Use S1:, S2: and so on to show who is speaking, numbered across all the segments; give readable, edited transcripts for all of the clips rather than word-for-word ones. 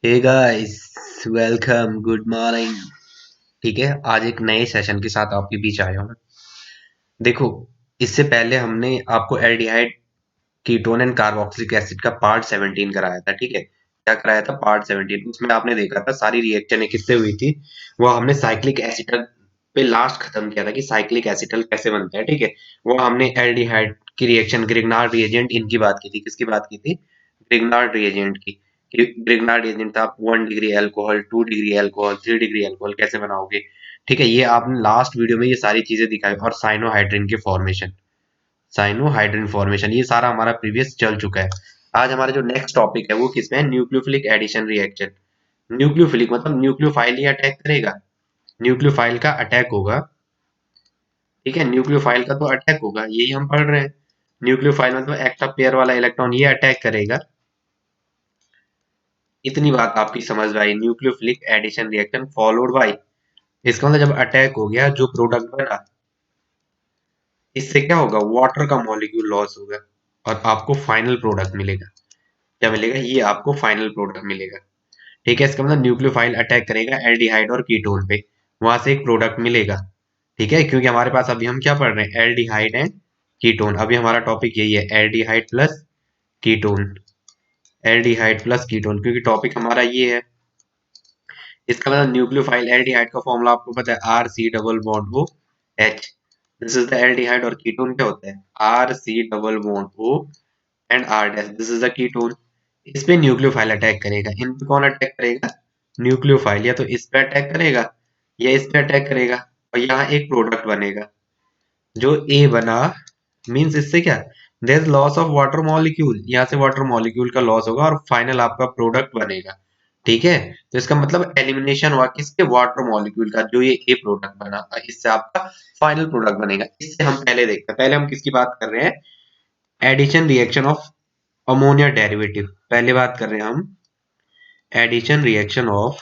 S1: हे guys, welcome, good morning. ठीक है, आज एक नए सेशन के साथ आपके बीच आया हूँ। देखो, इससे पहले हमने आपको aldehyde, ketone and carboxylic acid का पार्ट 17 कराया था। ठीक है, क्या कराया था? पार्ट 17। उसमें आपने देखा था सारी रिएक्शनें किससे हुई थी। वो हमने साइक्लिक एसिटल पे लास्ट खत्म किया था कि साइक्लिक एसिटल कैसे बनता है। ठीक है, वो हमने एल्डिहाइड की रिएक्शन, ग्रिग्नार्ड रिएजेंट, इनकी बात की थी। किसकी बात की थी? ग्रिग्नार्ड रिएजेंट की। ग्रिग्नार्ड रिएजेंट था, आप 1 degree alcohol, 2 degree alcohol, 3 degree alcohol कैसे बनाओगे। ठीक है, ये आपने लास्ट वीडियो में ये सारी चीजें दिखाई, और साइनोहाइड्रिन के फॉर्मेशन, साइनोहाइड्रिन फॉर्मेशन, ये सारा हमारा प्रीवियस चल चुका है। आज हमारा जो नेक्स्ट टॉपिक है वो किसमें है? Nucleophilic addition reaction. न्यूक्लियोफिलिक मतलब न्यूक्लियोफाइल ही अटैक करेगा, न्यूक्लियोफाइल का अटैक होगा। ठीक है, न्यूक्लियोफाइल का तो अटैक होगा, यही हम पढ़ रहे हैं। न्यूक्लियोफाइल मतलब एक्स्ट्रा पेयर वाला इलेक्ट्रॉन, ये अटैक करेगा। इतनी बात आपकी समझ में आई? Nucleophilic addition reaction followed by, इसका मतलब जब अटैक हो गया, जो प्रोडक्ट बना, इससे क्या होगा? वाटर का मॉलिक्यूल लॉस होगा और आपको फाइनल प्रोडक्ट मिलेगा। क्या मिलेगा? ये आपको फाइनल प्रोडक्ट मिलेगा। ठीक है, इसका मतलब न्यूक्लियोफाइल अटैक करेगा एल्डिहाइड और कीटोन पे, वहां से एक प्रोडक्ट मिलेगा। ठीक है, क्योंकि हमारे पास अभी हम क्या पढ़ रहे हैं? Aldehyde and ketone. अभी हमारा टॉपिक यही है, aldehyde plus ketone. Aldehyde plus ketone, क्योंकि टॉपिक हमारा ये है। इसका मतलब न्यूक्लियोफाइल एल्डिहाइड का फॉर्मूला आपको पता है, R C double bond O H. This is the aldehyde. और कीटोन क्या होता है? R C double bond O and R dash, this is the ketone. इस पे न्यूक्लियोफाइल अटैक करेगा। इन पे कौन अटैक करेगा? न्यूक्लियोफाइल। या तो इस पे अटैक करेगा या इस पे अटैक करेगा, और यहाँ एक प्रोडक्ट बनेगा। जो ए बना, मींस इससे क्या? There is loss of water molecule, यहाँ से वाटर मॉलिक्यूल का लॉस होगा और फाइनल आपका प्रोडक्ट बनेगा। ठीक है, तो इसका मतलब एलिमिनेशन हुआ किसके? वाटर मॉलिक्यूल का, जो ये ए प्रोडक्ट बना, इससे आपका फाइनल प्रोडक्ट बनेगा। इससे हम पहले देखते हैं, पहले हम किसकी बात कर रहे हैं? Addition reaction of ammonia derivative. पहले बात कर रहे हैं हम addition reaction of,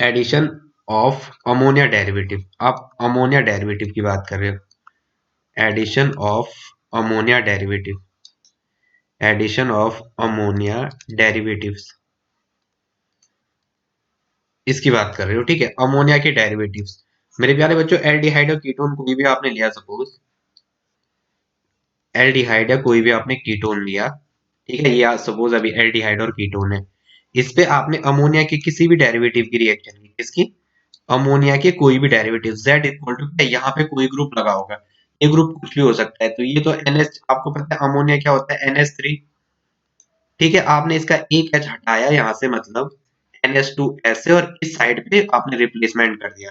S1: addition of ammonia derivative. आप अमोनिया डेरिवेटिव की बात कर रहे हो, addition of ammonia derivative, addition of ammonia derivatives, इसकी बात कर रहे हो। ठीक है, अमोनिया के डेरिवेटिव्स। मेरे प्यारे बच्चों, एल्डिहाइड और कीटोन कोई भी आपने लिया, सपोज एल्डिहाइड है, कोई भी आपने कीटोन लिया। ठीक है, ये सपोज अभी एल्डिहाइड और कीटोन है, इस पे आपने अमोनिया के किसी भी डेरिवेटिव की रिएक्शन की। किसकी? अमोनिया के कोई भी डेरिवेटिव। Z इक्वल टू, यहाँ पे कोई ग्रुप लगा होगा, ये ग्रुप कुछ भी हो सकता है। तो ये तो NH, आपको पता है अमोनिया क्या होता है? NH3। ठीक है, आपने इसका एक H हटाया यहाँ से, मतलब NH2 ऐसे, और इस साइड पे आपने रिप्लेसमेंट कर दिया,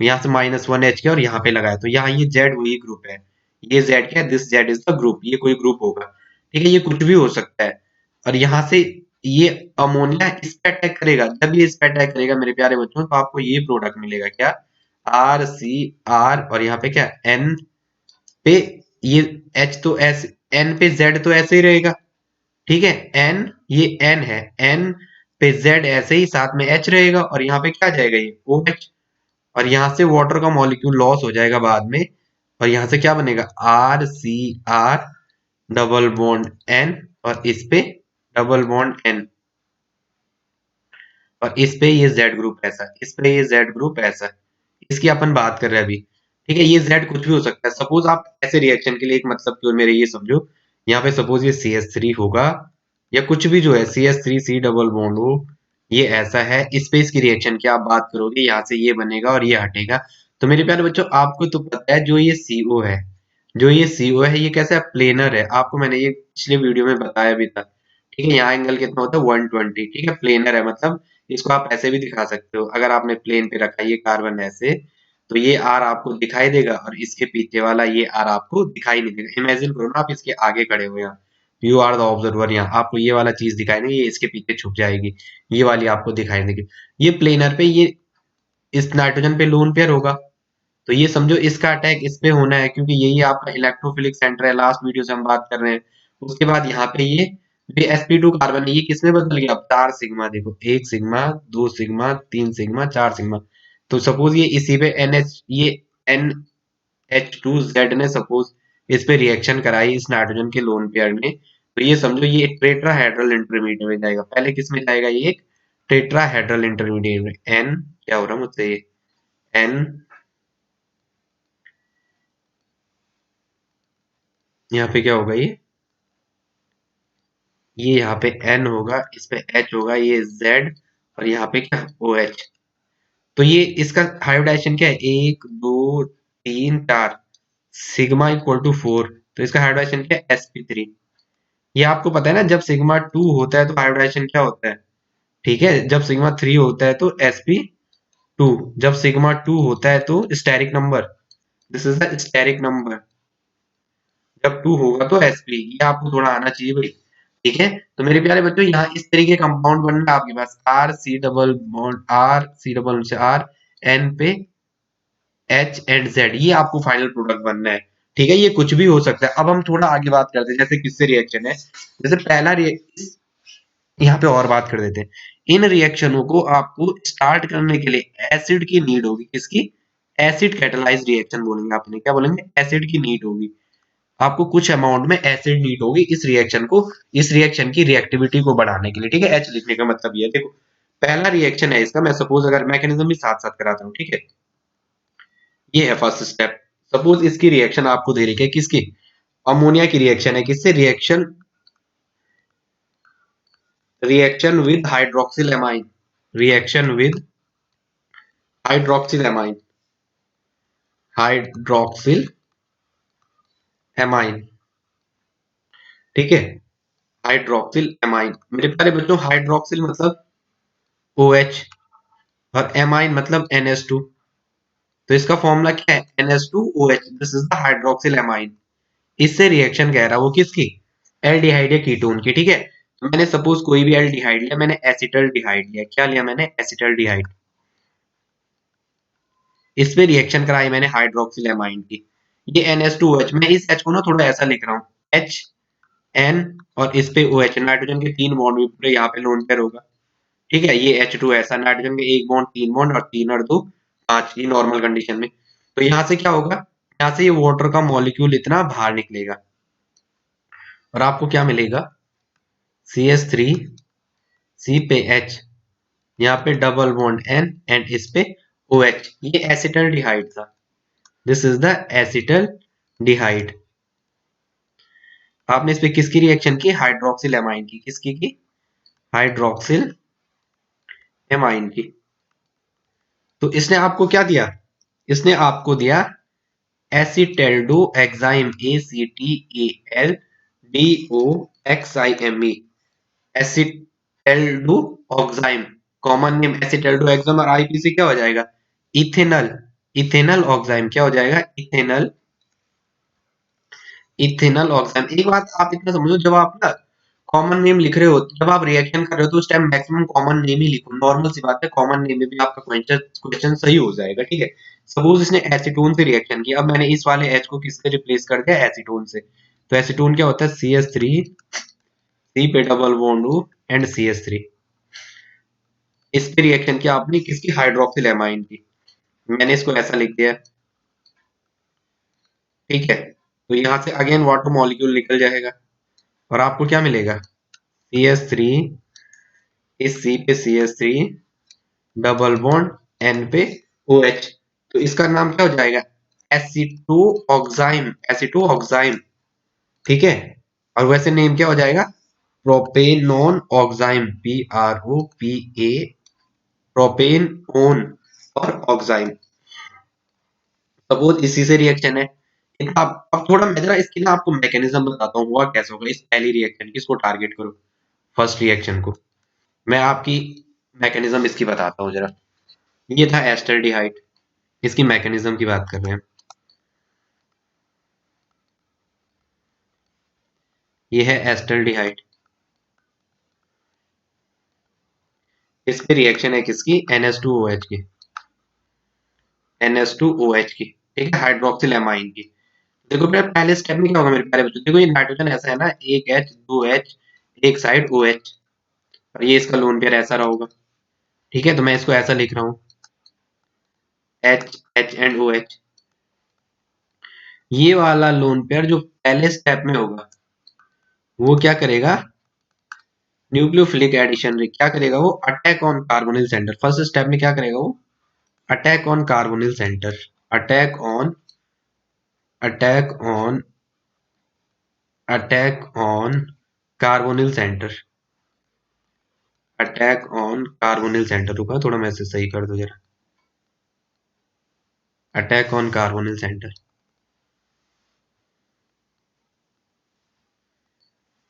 S1: यहाँ से -1 H किया और यहाँ पे लगाया, तो यहाँ ये Z वही ग्रुप है। ये Z क्या है? This Z is the group, ये कोई ग्रुप होगा। ठीक है, ये कुछ भी हो सकता है। और यहाँ से ये अमोनिया इस पे अटैक करेगा, जब ये इस पे अटैक करेगा मेरे प्यारे बच्चों, तो आपको ये प्रोडक्ट मिलेगा। क्या? आर सी आर, और यहाँ पे क्या? एन पे ये एच, तो ऐसे एन पे जेड तो ऐसे ही रहेगा। ठीक है, एन, ये एन है, एन पे जेड ऐसे ही, साथ में एच रहेगा, और यहाँ पे क्या जाएगा? ये ओ एच। और यहाँ से वाटर का मॉलिक्यूल लॉस हो जाएगा बाद में, और यहाँ से क्या बनेगा? R C R double bond N, और इस पे डबल बॉन्ड एन, और इस पे ये Z ग्रुप ऐसा, इस पे ये Z ग्रुप ऐसा। इसकी अपन बात कर रहे हैं अभी। ठीक है, ये Z कुछ भी हो सकता है। सपोज आप ऐसे रिएक्शन के लिए एक मतलब क्यों मेरे ये समझो, यहाँ पे सपोज ये CH3 होगा, या कुछ भी जो है CH3 C डबल बॉन्ड हो, ये ऐसा है, इस पे इसकी रिएक्शन की आप बात करोगे, यहाँ से ये बनेगा और ये हटेगा। तो मेरे प्यारे बच्चों, आपको तो पता है जो ये CO है, जो ये CO है, ये कैसा है? प्लेनर है। आपको मैंने ये पिछले वीडियो में बताया भी था। ठीक है, यहाँ एंगल कितना होता है? 120। ठीक है, प्लेनर है, मतलब इसको आप ऐसे भी दिखा सकते हो। अगर आपने प्लेन पे रखा है ये कार्बन ऐसे, तो ये आर आपको दिखाई देगा, और इसके पीछे वाला ये आर आपको दिखाई नहीं देगा। इमेजिन करो ना, आप इसके आगे खड़े हो, यहाँ यू आर द ऑब्जर्वर, यहाँ आपको ये वाला चीज दिखाई नहीं, ये इसके पीछे छुप जाएगी, ये वाली आपको दिखाई देगी। ये प्लेनर पे, ये इस नाइट्रोजन पे लोन पेयर होगा, तो ये समझो इसका अटैक इस पे होना है, क्योंकि यही आपका इलेक्ट्रोफिलिक सेंटर है। लास्ट वीडियो से हम बात कर रहे हैं। उसके बाद यहाँ पे ये sp2 कार्बन है, ये किसमें बदल गया? अब 4 सिग्मा, देखो 1 सिग्मा, 2 सिग्मा, 3 सिग्मा, 4 सिग्मा। तो सपोज ये इसी पे NH, ये NH2Z ने सपोज इस पे रिएक्शन कराई इस नाइट्रोजन के लोन पेयर ने, तो ये समझो ये टेट्राहेड्रल इंटरमीडिएट में जाएगा। पहले किस में जाएगा? ये एक टेट्राहेड्रल इंटरमीडिएट में। एन क्या हो रहा है मुझसे? ये एन, यहाँ पे क्या होगा? ये यहाँ पे एन होगा, इस पे एच होगा, ये जेड, और यहाँ पे क्या? O H. तो ये इसका हाइब्रिडाइजेशन क्या है? 1 2 3 4, सिग्मा इक्वल टू 4। तो इसका हाइब्रिडाइजेशन क्या है? sp3। ये आपको पता है ना, जब सिग्मा 2 होता है तो हाइब्रिडाइजेशन क्या होता है? ठीक है, जब सिग्मा 3 होता है तो sp2, जब सिग्मा 2 होता है तो steric number, this is the steric number. जब 2 होगा तो sp, ये आपको थोड़ा आना चाहिए भाई। ठीक है, तो मेरे प्यारे बच्चों यहाँ इस तरीके कंपाउंड बन रहा है आपके पास, R C double bond, R C double से आर, एन पे एच एंड जेड, ये आपको फाइनल प्रोडक्ट बनना है। ठीक है, ये कुछ भी हो सकता है। अब हम थोड़ा आगे बात करते हैं, जैसे किससे रिएक्शन है। जैसे पहला रिएक्शन, यहाँ पे और बात कर देते हैं। इन रिएक्शनों को आपको स्टार्ट करने के लिए एसिड की नीड होगी। किसकी? एसिड कैटालाइज रिएक्शन बोलेंगे, आपने क्या बोलेंगे? एसिड की नीड होगी। आपको कुछ अमाउंट में एसिड नीड होगी इस रिएक्शन को, इस रिएक्शन की रिएक्टिविटी को बढ़ाने के लिए। ठीक है, एच लिखने का मतलब ये है। देखो पहला रिएक्शन है इसका, मैं सपोज अगर मैकेनिज्म भी साथ साथ कराता हूँ। ठीक है, ये है फर्स्ट स्टेप। सपोज इसकी रिएक्शन आपको दे रही है, किसकी? अमोनिया की रिएक्शन है। किससे? Reaction with hydroxyl amine, reaction with hydroxyl amine, hydroxyl amine. ठीक है, हाइड्रोक्सिल एमाइन। मेरे प्यारे बच्चों, हाइड्रोक्सिल मतलब OH, और एमाइन मतलब NH2। तो इसका फॉर्मूला क्या है? NH2OH, this is the hydroxyl amine. इससे रिएक्शन कह रहा है वो किसकी? एल्डिहाइड या कीटोन की। ठीक है, तो मैंने सपोज कोई भी एल्डिहाइड लिया, मैंने एसिटल्डिहाइड लिया। क्या लिया मैंने? एसिटल्डिहाइड। इस पे रिएक्शन कराई मैंने हाइड्रोक्सिल एमाइन की। ये NH2OH, मैं इस H को ना थोड़ा ऐसा लिख रहा हूँ, H N, और इस पे OH, नाइट्रोजन के 3 बॉन्ड भी पूरे यहाँ पे लोन पेयर होगा। ठीक है, ये H2 ऐसा, नाइट्रोजन के 1 बॉन्ड 3 बॉन्ड, और 3 और 2 5, ये नॉर्मल कंडीशन में। तो यहाँ से क्या होगा? यहाँ से ये वाटर का मॉलिक्यूल इतना बाहर निकलेगा, और आपको क्या मिलेगा? CH3, C पे H, यहाँ पे डबल बॉन्ड N, एंड इस पे OH। ये एसिटल्डिहाइड था, दिस इज द एसिटल्डिहाइड। आपने इस पे किसकी रिएक्शन की? हाइड्रोक्सिल एमाइन की। किसकी की? हाइड्रोक्सिल एमाइन की। तो इसने आपको क्या दिया? इसने आपको दिया एसिटेल्डोएक्साइम, ACTALDOXIME, एसिटेल्डोऑक्साइम। कॉमन नेम एसिटेल्डोएक्साइम, और आईपीसी क्या हो जाएगा? Ethanal, ethanal oxime. क्या हो जाएगा? Ethanal, ethanal oxide. एक बात आप इतना समझो, जब आप ना कॉमन नेम लिख रहे हो, जब आप रिएक्शन कर रहे हो, तो उस टाइम मैक्सिमम कॉमन नेम ही लिखो। नॉर्मल सी बात है, कॉमन नेम में भी आपका क्वेश्चन क्वेश्चन सही हो जाएगा। ठीक है, सपोज इसने एसीटोन से रिएक्शन किया, अब मैंने इस वाले H को किससे रिप्लेस कर दिया? एसीटोन से। तो एसीटोन क्या होता है? CH3, C पे double bond O, and CH3। इस पे रिएक्शन किया आपने किसकी? हाइड्रोक्सिल एमाइन की। मैंने इसको ऐसा लिख दिया। ठीक है, तो यहाँ से अगेन वाटर मॉलिक्यूल निकल जाएगा, और आपको क्या मिलेगा? CH3, इस C पे CH3, डबल बॉन्ड N पे OH। तो इसका नाम क्या हो जाएगा? एसिटोऑक्साइम, एसिटोऑक्साइम। ठीक है, और वैसे नेम क्या हो जाएगा? प्रोपेनोन ऑक्साइम, PROPA, प्रोपेनोन और ऑक्साइम। सपोज इसी से रिएक्शन है। अब थोड़ा मैं जरा इसकी ना आपको मैकेनिज्म बताता हूँ, हुआ कैसे होगा इस पहली रिएक्शन की। इसको टारगेट करो, फर्स्ट रिएक्शन को। मैं आपकी मैकेनिज्म इसकी बताता हूँ जरा। ये था एस्टल्डिहाइड, इसकी मैकेनिज्म की बात कर रहे हैं। ये है एस्टल्डिहाइड, इस पे रिएक्शन है किसकी? NH2OH की, NH2OH की। ठीक है, हाइड्रोक्सिल एमाइन की। देखो मेरा पहले स्टेप में क्या होगा मेरे प्यारे बच्चों? देखो ये नाइट्रोजन ऐसा है ना, एक H, दो H, एक साइड OH, और ये इसका लोन पेयर ऐसा रहा होगा। ठीक है, तो मैं इसको ऐसा लिख रहा हूँ, H एंड OH। ये वाला लोन पेयर जो पहले स्टेप में होगा, वो क्या करेगा, न्यूक्लियोफिलिक एडिशन में क्या करेगा, वो attack on carbonyl centre. First step में क्या करेगा वो, attack on carbonyl centre, attack on attack on attack on carbonyl centre, attack on carbonyl centre. रुका थोड़ा मैसेज सही कर दो जरा, attack on carbonyl centre,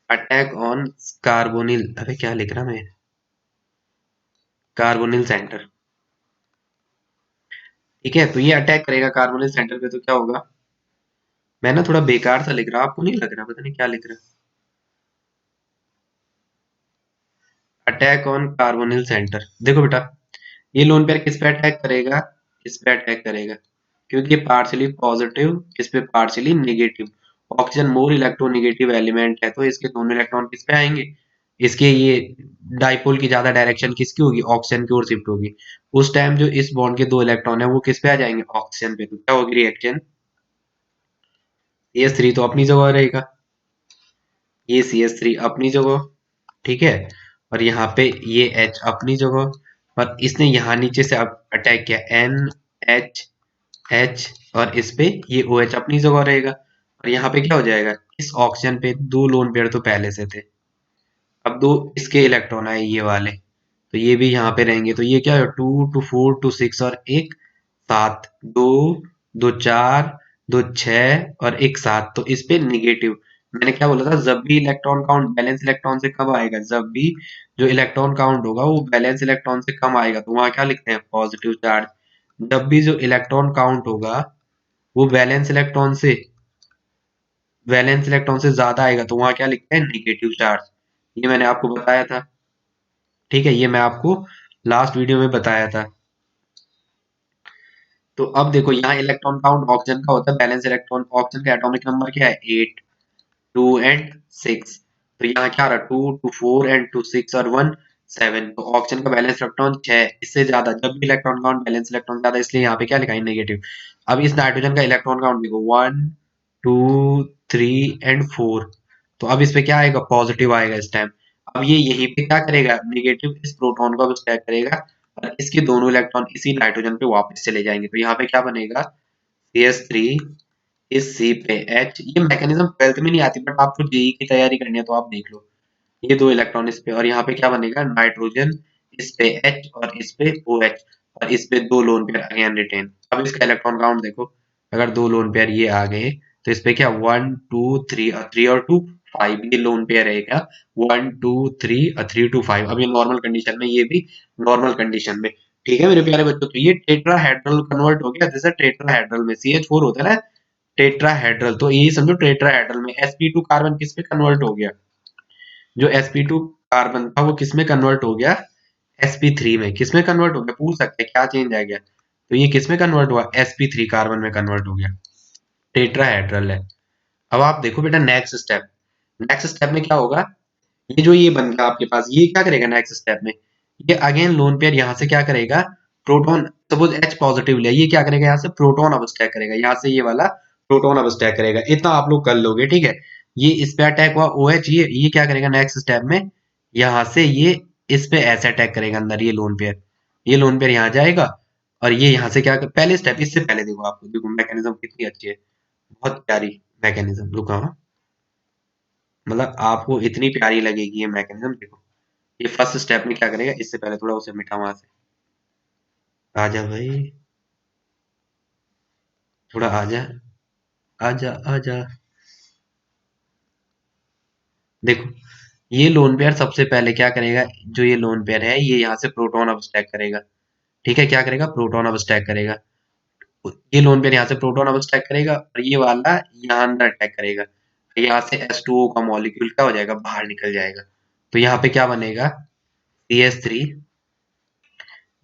S1: attack on carbonyl, अरे क्या लिख रहा मैं, कार्बोनिल सेंटर। ठीक है, तो ये अटैक करेगा कार्बोनिल सेंटर पे, तो क्या होगा, मैं ना थोड़ा बेकार सा लिख रहा, आपको नहीं लग रहा, पता नहीं क्या लिख रहा, अटैक ऑन कार्बोनिल सेंटर। देखो बेटा, ये लोन पेयर किस पे अटैक करेगा, इस पे अटैक करेगा, क्योंकि ये पार्शियली पॉजिटिव, इस पे partially negative, oxygen more electronegative element है, तो इसके दोनों इलेक्ट्रॉन किस पे आएंगे, इसके ये डाइपोल की ज्यादा डायरेक्शन किसकी होगी, ऑक्सीजन की ओर शिफ्ट होगी। उस टाइम जो इस बॉन्ड के दो इलेक्ट्रॉन है वो किस पे आ जाएंगे, ऑक्सीजन पे, तो क्या होगी रिएक्शन, CH3 तो अपनी जगह रहेगा, ये CH3 अपनी जगह, ठीक है, और यहाँ पे ये H अपनी जगह, और इसने यहाँ नीचे से अब अटैक किया NH, और इस पे ये OH अपनी जगह रहेगा, और यहाँ पे क्या हो जाएगा, इस ऑक्सीजन पे दो लोन पेयर तो पहले से थे, अब दो इसके इलेक्ट्रॉन आए ये वाले, तो ये भी यहाँ पे रहेंगे, तो ये क्या है, 2 2 4 2 6 और एक 7, दो दो 4, दो 6 और एक 7, तो इस पे निगेटिव। मैंने क्या बोला था, जब भी इलेक्ट्रॉन काउंट बैलेंस इलेक्ट्रॉन से कम आएगा, जब भी जो इलेक्ट्रॉन काउंट होगा वो बैलेंस इलेक्ट्रॉन से कम आएगा, तो वहां क्या लिखते हैं, पॉजिटिव चार्ज। जब भी जो इलेक्ट्रॉन काउंट होगा वो बैलेंस इलेक्ट्रॉन से ज्यादा आएगा, तो वहां क्या लिखते हैं, निगेटिव चार्ज। ये मैंने आपको बताया था, ठीक है, ये मैं आपको लास्ट वीडियो में बताया था। तो अब देखो यहाँ इलेक्ट्रॉन काउंट ऑक्सीजन का होता है, बैलेंस इलेक्ट्रॉन, ऑक्सीजन का एटॉमिक नंबर क्या है, 8, 2 एंड 6, तो यहाँ क्या आ रहा है, 2 2 4 एंड 2 6 और 1 7, तो ऑक्सीजन का बैलेंस इलेक्ट्रॉन 6, इससे ज्यादा जब भी इलेक्ट्रॉन काउंट बैलेंस इलेक्ट्रॉन ज्यादा, इसलिए यहाँ पे क्या लिखा है, नेगेटिव। अब इस नाइट्रोजन का इलेक्ट्रॉन काउंट देखो, 1 2 3 एंड 4, तो अब इस पे क्या आएगा, पॉजिटिव आएगा इस टाइम। अब ये यहीं पे क्या करेगा, नेगेटिव इस प्रोटॉन को अब स्टैक करेगा, और इसके दोनों इलेक्ट्रॉन इसी नाइट्रोजन पे वापस चले जाएंगे, तो यहाँ पे क्या बनेगा, CH3 इस C पे H। ये मैकेनिज्म 12th में नहीं आती, बट आपको जेई की तैयारी करनी है तो आप देख लो, ये दो इलेक्ट्रॉन इस पे, और यहाँ पे क्या बनेगा, नाइट्रोजन इस पे H और इस पे OH, और इस पे दो लोन पेयर अगेन रिटेन। अब इसका इलेक्ट्रॉन काउंट देखो, अगर दो लोन पेयर ये आ गए, तो इस पे क्या, 1 2 3 और 3 और 2 5, ये लोन पेयर रहेगा, 1 2 3 और 3 2 5। अब ये नॉर्मल कंडीशन में, ये भी नॉर्मल कंडीशन में, ठीक है मेरे प्यारे बच्चों, तो ये टेट्राहेड्रल कन्वर्ट हो गया, जैसे टेट्राहेड्रल में CH4 होता है ना, टेट्राहेड्रल, तो यही समझो टेट्राहेड्रल में sp2 कार्बन किस पे कन्वर्ट हो गया, जो sp2 कार्बन था वो किस में कन्वर्ट हो गया, sp3 में। किस में कन्वर्ट हो गया, पूछ सकते हैं क्या चेंज आ गया, तो ये किस में कन्वर्ट हुआ, sp3 कार्बन में कन्वर्ट हो गया, टेट्राहेड्रल है। अब आप देखो बेटा नेक्स्ट स्टेप में क्या होगा, ये जो ये बन गया आपके पास, ये क्या करेगा नेक्स्ट स्टेप में, ये अगेन लोन पेयर यहाँ से क्या करेगा, प्रोटॉन, सपोज H पॉजिटिव लिया, ये क्या करेगा, यहाँ से प्रोटॉन अब स्टैक करेगा, यहाँ से ये वाला प्रोटॉन अब स्टैक करेगा, इतना आप लोग कर लोगे, ठीक है। ये इस पे अटैक हुआ OH, ये क्या करेगा नेक्स्ट स्टेप में, यहाँ से ये इस पे ऐसे अटैक करेगा अंदर, ये लोन पेयर यहाँ जाएगा, और ये यहाँ से क्या पहले स्टेप, इससे पहले देखो, आपको देखो मैकेनिज्म कितनी अच्छी है, बहुत प्यारी मैकेनिज्म, रुका हाँ, मतलब आपको इतनी प्यारी लगेगी ये मैकेनिज्म, देखो ये फर्स्ट स्टेप में क्या करेगा, इससे पहले थोड़ा उसे मिटा वहां से, आजा भाई, थोड़ा आजा, आजा आजा, देखो ये लोन पेयर सबसे पहले क्या करेगा, जो ये लोन पेयर है ये यहाँ से प्रोटॉन अब स्टैक करेगा, ठीक है, क्या करेगा, प्रोटॉन अब स्टैक करेगा, ये लोन पेयर यहाँ से प्रोटॉन अब स्टैक करेगा, और ये वाला यहाँ अंदर अटैक करेगा, यहाँ से H2O का मॉलिक्यूल क्या हो जाएगा, बाहर निकल जाएगा, तो यहाँ पे क्या बनेगा, CH3,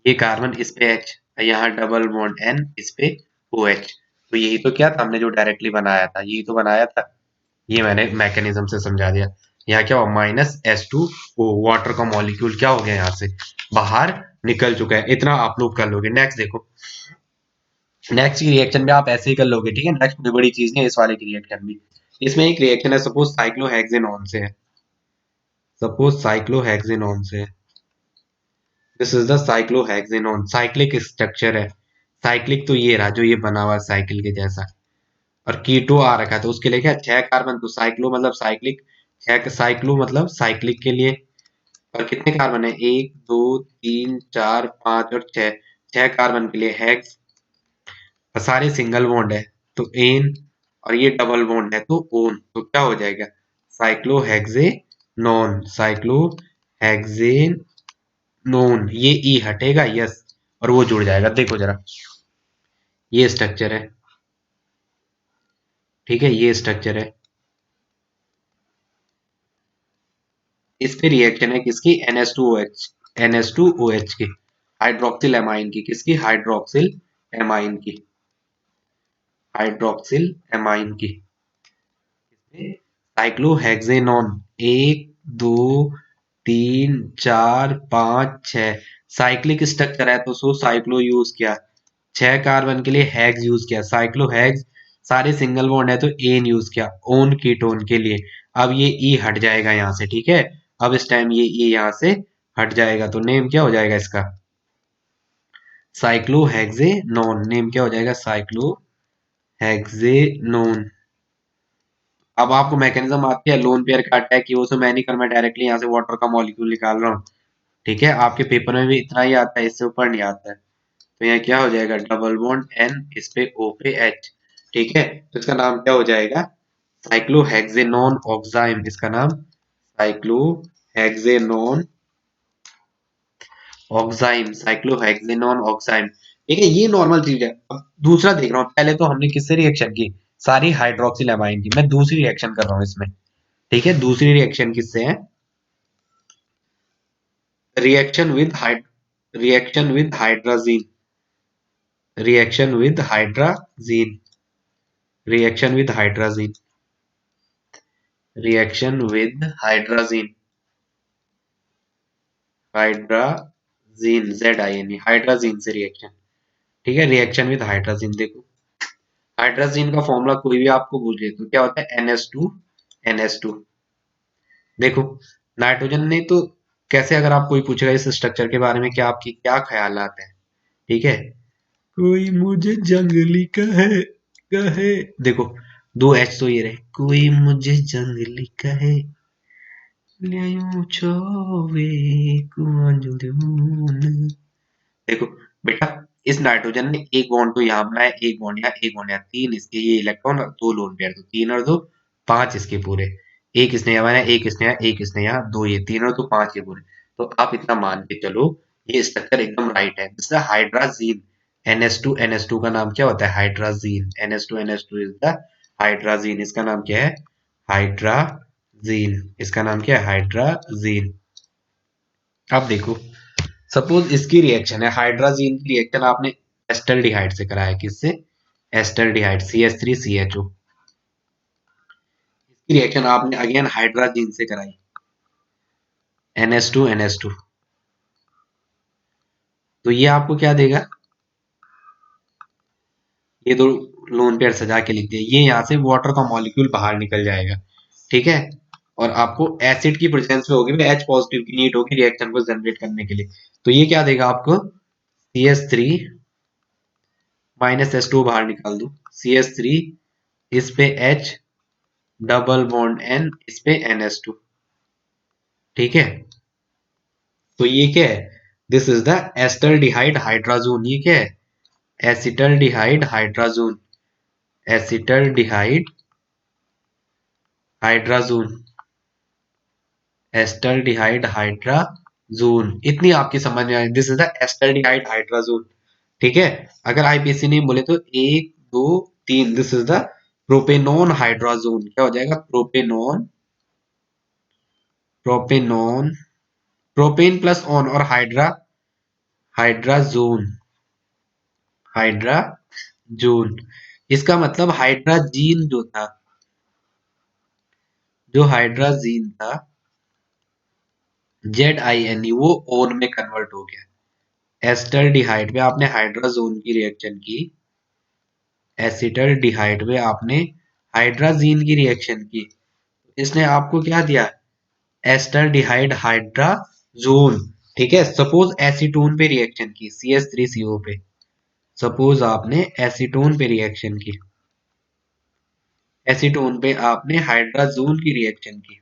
S1: ये कार्बन इस पे H, यहाँ डबल बॉन्ड N, इस पे OH, तो यही तो क्या था हमने जो डायरेक्टली बनाया था, यही तो बनाया था, ये मैंने मैकेनिज्म से समझा दिया। यहाँ क्या हुआ, -H2O, वाटर का मॉलिक्यूल क्या हो गया, यहाँ से बाहर निकल चुका है, इतना आप लोग कर लोगे। नेक्स्ट देखो, नेक्स्ट की रिएक्शन भी आप ऐसे ही कर लोगे, ठीक है, नेक्स्ट कोई बड़ी चीज नहीं है इस वाले की रिएक्शन भी। इसमें एक रिएक्शन है, सपोज साइक्लोहेक्सेनॉन से है, सपोज साइक्लोहेक्सेनॉन से है, this is the cyclohexanone, cyclic structure है, साइक्लिक तो ये रहा जो ये बना हुआ है साइकिल के जैसा, और कीटो आ रखा है तो उसके लिए क्या 6 कार्बन, तो साइक्लो मतलब साइक्लिक, 6 साइक्लो मतलब साइक्लिक के लिए। और कितने कार्बन है, 1 2 3 4 5 और 6, 6 कार्बन के लिए हेक्स, और सारे सिंगल बॉन्ड है तो एन, और ये डबल बॉन्ड है तो ओन, तो क्या हो जाएगा साइक्लोहेक्सेनॉन, साइक्लोहेक्सेनोन, ये ई हटेगा, यस, और वो जुड़ जाएगा, देखो जरा, ये स्ट्रक्चर है, ठीक है, ये स्ट्रक्चर है, इस पे रिएक्शन है किसकी, NH2OH, NH2OH की, हाइड्रोक्सिल एमाइन की, किसकी, हाइड्रोक्सिल एमाइन की, हाइड्रोक्सिल एमाइन की, साइक्लोहेक्सेनॉन, 1 2 3 4 5 6, साइक्लिक स्ट्रक्चर है तो सो साइक्लो यूज किया, 6 कार्बन के लिए हेक्स यूज किया, साइक्लोहेक्स, सारे सिंगल बॉन्ड है तो एन यूज किया, ओन कीटोन के लिए। अब ये ई हट जाएगा यहाँ से, ठीक है, अब इस टाइम ये ई यहाँ से हट जाएगा तो नेम क्या हो जाएगा इसका, साइक्लोहेक्सेनोन, नेम क्या हो जाएगा, साइक्लोहेक्सेनोन। अब आपको मैकेनिज्म आती है लोन पेयर का अटैक की, वो तो मैं नहीं कर, मैं डायरेक्टली यहाँ से वाटर का मॉलिक्यूल निकाल रहा हूँ, ठीक है, आपके पेपर में भी इतना ही आता है, इससे ऊपर नहीं आता है। तो यहाँ क्या हो जाएगा, डबल बॉन्ड एन, इस पे ओ पे एच, ठीक है, तो इसका नाम क्या हो जाएगा, साइक्लोहेक्सेनोन ऑक्साइम, इसका नाम साइक्लोहेक्सेनोन ऑक्साइम, साइक्लोहेक्सेनोन ऑक्साइम, ठीक है, ये नॉर्मल चीज है। अब दूसरा देख रहा हूँ, पहले तो हमने किससे रिएक्शन की, सारी हाइड्रोक्सिल एमाइन की, मैं दूसरी रिएक्शन कर रहा हूँ इसमें, ठीक है, दूसरी रिएक्शन किससे है, reaction with reaction with hydrazine, reaction with hydrazine, reaction with hydrazine, reaction with hydrazine, hydrazine, ZINE, hydrazine से रिएक्शन, ठीक है, रिएक्शन विद हाइड्राजीन। देखो हाइड्राजीन का फॉर्मूला कोई भी आपको पूछे तो क्या होता है, NH2, देखो नाइट्रोजन ने तो, कैसे अगर आप कोई पूछेगा इस स्ट्रक्चर के बारे में, क्या आपकी क्या ख्यालात है, ठीक है, कोई मुझे जंगली कहे, देखो 2 H तो ये रहे, कोई मुझे जंगली कहे, ल्यायूं छोवे कुआं, देखो बेटा, इस नाइट्रोजन ने एक बॉन्ड तो यहाँ बनाया, एक बॉन्ड यहाँ, एक बॉन्ड यहाँ, 3 इसके ये इलेक्ट्रॉन, 2 लोन पेयर, तो 3 और 2 5 इसके पूरे, एक इसने यहाँ बनाया, एक इसने यहाँ, एक इसने यहाँ, 2 ये, 3 और 2 5 के पूरे, तो आप इतना मान के चलो ये स्ट्रक्चर एकदम राइट है, जिसका हाइड्राजीन, NH2 का नाम क्या होता है, hydrazine, NH2 is the hydrazine, इसका नाम क्या है, हाइड्राजीन, इसका नाम क्या है, हाइड्राजीन। अब देखो सपोज इसकी रिएक्शन है, हाइड्राजीन की रिएक्शन आपने एस्टल्डिहाइड से कराया, किससे, एस्टल्डिहाइड, CH3CHO, इसकी रिएक्शन आपने अगेन हाइड्राजीन से कराई, NH2NH2, तो ये आपको क्या देगा, ये दो लोन पेयर सजा के लिख दिए, ये यहाँ से वाटर का मॉलिक्यूल बाहर निकल जाएगा, ठीक है, और आपको एसिड की प्रेजेंस में होगी, H पॉजिटिव की नीड होगी रिएक्शन को जनरेट करने के लिए, तो ये क्या देगा आपको, CH3 माइनस H2 बाहर निकाल दो, CH3, इस पे H, डबल बॉन्ड N, इस पे NH2, ठीक है, तो ये क्या है, this is the acetaldehyde hydrazone, ये क्या है, acetaldehyde hydrazone, acetaldehyde hydrazone, acetaldehyde hydrazone, इतनी आपकी समझ में आई, this is the acetaldehyde hydrazone, ठीक है, अगर आईपीसी नहीं बोले तो 1 2 3, this is the propanone hydrazone, क्या हो जाएगा, propanone, propanone, propane plus on और हाइड्रा, हाइड्राजोन, हाइड्राजोन, इसका मतलब हाइड्राजीन जो था, जो हाइड्राजीन था, ZINE, वो ओन में कन्वर्ट हो गया, एस्टल्डिहाइड में आपने हाइड्राजोन की रिएक्शन की, एसिटल्डिहाइड में आपने हाइड्राजीन की रिएक्शन की, इसने आपको क्या दिया, एस्टरडिहाइड हाइड्राजोन। ठीक है, सपोज एसीटोन पे रिएक्शन की, CH3CO पे, सपोज आपने एसीटोन पे रिएक्शन की, एसीटोन पे आपने हाइड्राजोन की रिएक्शन की,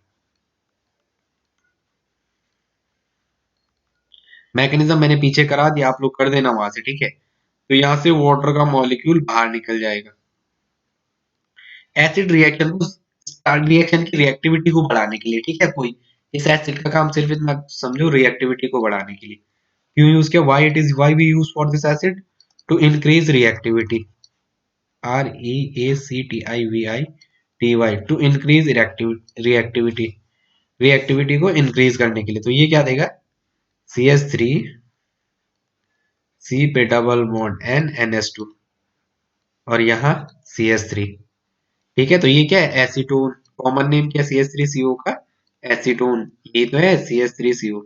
S1: मैकेनिज्म मैंने पीछे करा दिया, आप लोग कर देना वहां से, ठीक है। तो यहाँ से वाटर का मॉलिक्यूल बाहर निकल जाएगा। एसिड रिएक्शन को, रिएक्शन की रिएक्टिविटी को बढ़ाने के लिए, ठीक है, कोई इस एसिड का काम सिर्फ इतना समझो, रिएक्टिविटी को बढ़ाने के लिए क्यों यूज किया, why we use for this acid, to increase reactivity, REACTIVITY, to increase reactivity, reactivity को इंक्रीज करने के लिए। तो ये क्या देगा, CH3 C पे डबल बॉन्ड NH2 और यहाँ CH3। ठीक है, तो ये क्या है, एसीटोन, कॉमन नेम क्या है CH3CO का, एसीटोन, ये तो है CH3CO।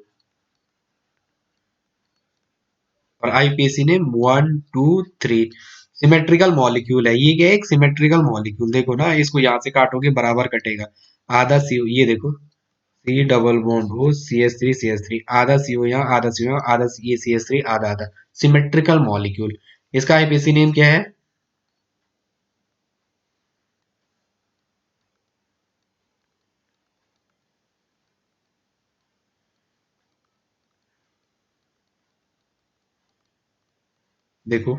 S1: और आईपीसी ने 1 2 3 सिमेट्रिकल मॉलिक्यूल है, ये क्या है, एक सिमेट्रिकल मॉलिक्यूल, देखो ना, इसको यहाँ से काटोगे बराबर कटेगा, आधा सीओ, ये देखो, C डबल बॉन्ड हो CH3 आधा सीओ यहाँ, आधा सीओ यहाँ, आधा ये CH3, आधा आधा, सिमेट्रिकल मॉलिक्यूल। इसका आईपीसी नेम क्या है, देखो,